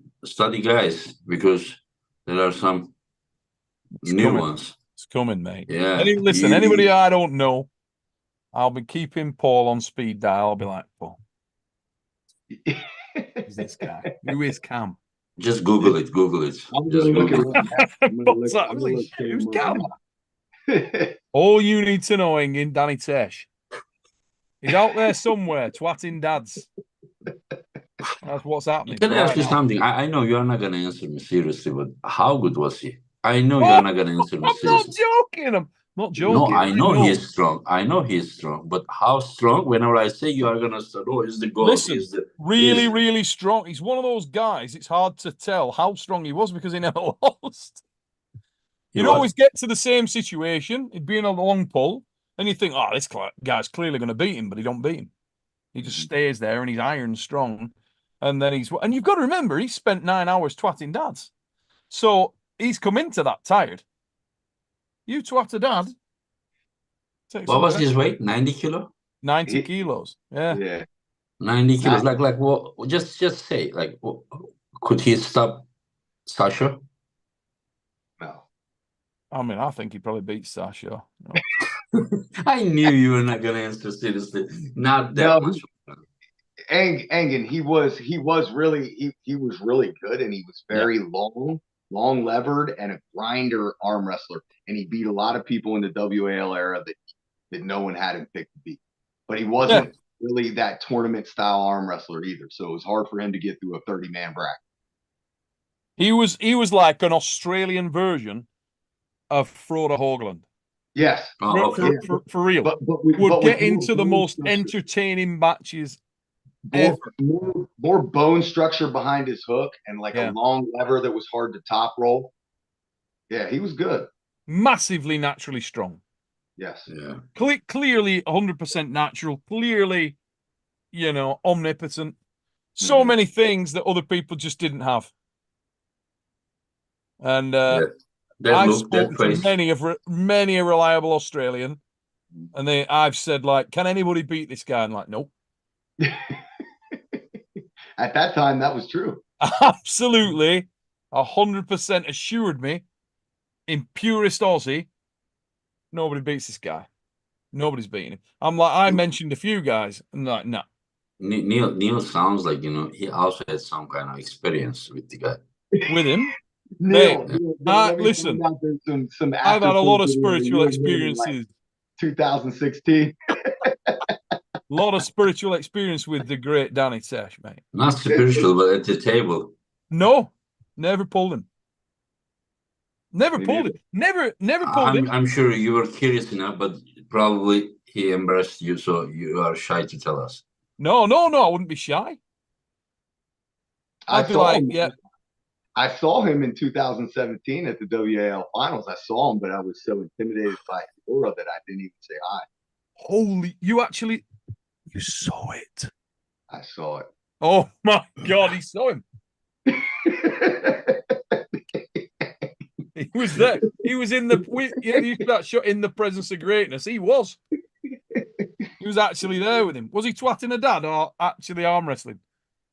guys, because there are some It's new coming. ones. It's coming, mate. Yeah, Listen, anybody I don't know, I'll be keeping Paul on speed dial. I'll be like, Paul, who's this guy? Who is Cam? just Google it. Google it. I'm Just gonna look it Google up it. now. What's that? I'm gonna look Who's him up Cam? now. All you need to know, Engin, Danny Tesh. He's out there somewhere, twatting dads. That's what's happening Can I ask right you now. something? I know you are not gonna answer me seriously, but how good was he? I know you Oh, are not gonna answer me I'm not seriously. joking. I'm not No, joking. I I know he know. is strong. I know he is strong, but how strong? Whenever I say you are gonna say, "Oh, he's the goat," Listen, he's the really, he's really strong. He's one of those guys. It's hard to tell how strong he was because he never lost. he You'd what? always get to the same situation. It'd be in a long pull, and you think, "Oh, this guy's clearly going to beat him," but he don't beat him. He just stays there, and he's iron strong. And then and you've got to remember, he spent 9 hours twatting dads, so he's come into that tired. You twat a dad, take What some was rest. his weight? 90 kilo. 90 He- kilos. Yeah. yeah. 90 kilos. Not, Like what? Just say like, could he stop Sasha? no. I mean, I think he probably beats Sasha. You know? I knew you were not gonna answer seriously. Not that No, much. Engin, he was really good, and he was Yeah. very long levered, and a grinder arm wrestler. And he beat a lot of people in the WAL era that no one had him picked to beat. But he Yeah. wasn't really that tournament style arm wrestler either. So it was hard for him to get through a 30-man bracket. He was like an Australian version of Frode Hoagland. Yes, Oh, okay. For real. but Would with get more into the bone most structure, entertaining matches ever. more bone structure behind his hook, and like a Yeah. long lever that was hard to top roll. Yeah, he was good. Massively naturally strong. Yes. Yeah. Clearly 100% natural. Clearly, omnipotent. So many things that other people just didn't have. And Yeah. That I've look, that spoken to face. many a reliable Australian, and I've said, like, can anybody beat this guy? And like, nope. At that time, that was true. Absolutely 100% assured me in purest Aussie, nobody beats this guy. Nobody's beating him. I'm like, I mentioned a few guys, and like, no. Neil sounds like, he also had some kind of experience with the guy. With him, mate. Neil, let me Listen, find out there's some I've after had a lot of you spiritual and him in like experiences. 2016. A lot of spiritual experience with the great Danny Tesh, mate. Not spiritual, but at the table. No, never pulled him. Never Me pulled neither. him. Never pulled him. I'm sure you were curious enough, but probably he embarrassed you, so you are shy to tell us. No, I wouldn't be shy. I'd be like, yeah. I saw him in 2017 at the WAL finals. I saw him, but I was so intimidated by Aura that I didn't even say hi. You saw it. I saw it. Oh my God, he saw him. He was there. He was in that shot in the presence of greatness. He was. He was actually there with him. Was he twatting a dad or actually arm wrestling?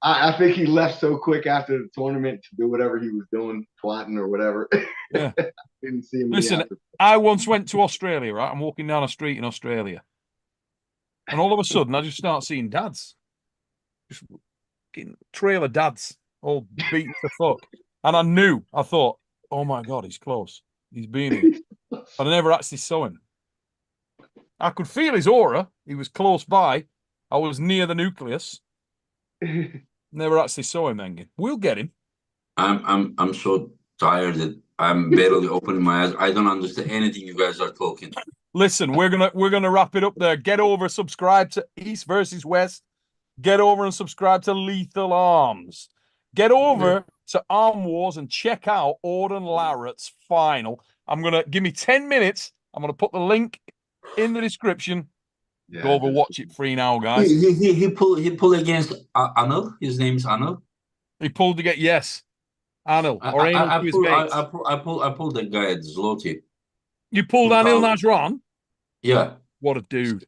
I think he left so quick after the tournament to do whatever he was doing, twatting or whatever. Yeah. Didn't see him. Listen, I once went to Australia, right? I'm walking down a street in Australia. And all of a sudden, I just start seeing dads. Just trail of dads, all beat to fuck. And I thought, oh my God, he's close. He's been here. But I never actually saw him. I could feel his aura. He was close by. I was near the nucleus. Never actually saw him, Engin. We'll get him. I'm so tired that I'm barely opening my eyes. I don't understand anything you guys are talking. Listen, we're gonna wrap it up there. Get over, subscribe to East versus West. Get over and subscribe to Lethal Arms. Get over to Arm Wars and check out Auden Larratt's final. Give me 10 minutes. I'm gonna put the link in the description. Yeah, go over, watch it free now, guys. He pulled against Anil. His name's Anil. He pulled to get Anil or Anil to his mates. I pulled that guy at Zloty. You pulled Anil Najran? Yeah. What a dude.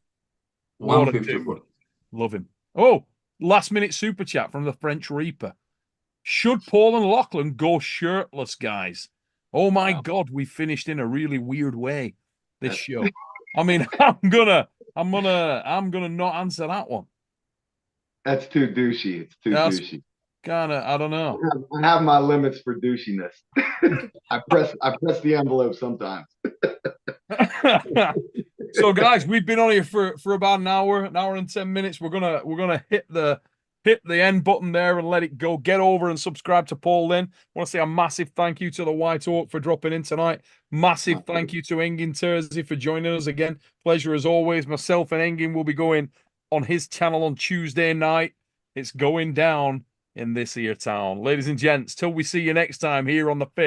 What a dude. Love him. Oh, last minute super chat from the French Reaper. Should Paul and Lachlan go shirtless, guys? Oh my God, we finished in a really weird way this show. I mean, I'm gonna not answer that one. That's too douchey. It's too douchey. Kinda, I don't know. I have my limits for douchiness. I press the envelope sometimes. So guys, we've been on here for about an hour and 10 minutes. We're gonna hit the end button there and let it go. Get over and subscribe to Paul Linn. I want to say a massive thank you to the White Oak for dropping in tonight. Massive thank you to Engin Terzi for joining us again. Pleasure as always. Myself and Engin will be going on his channel on Tuesday night. It's going down in this here town. Ladies and gents, till we see you next time here on The Fix.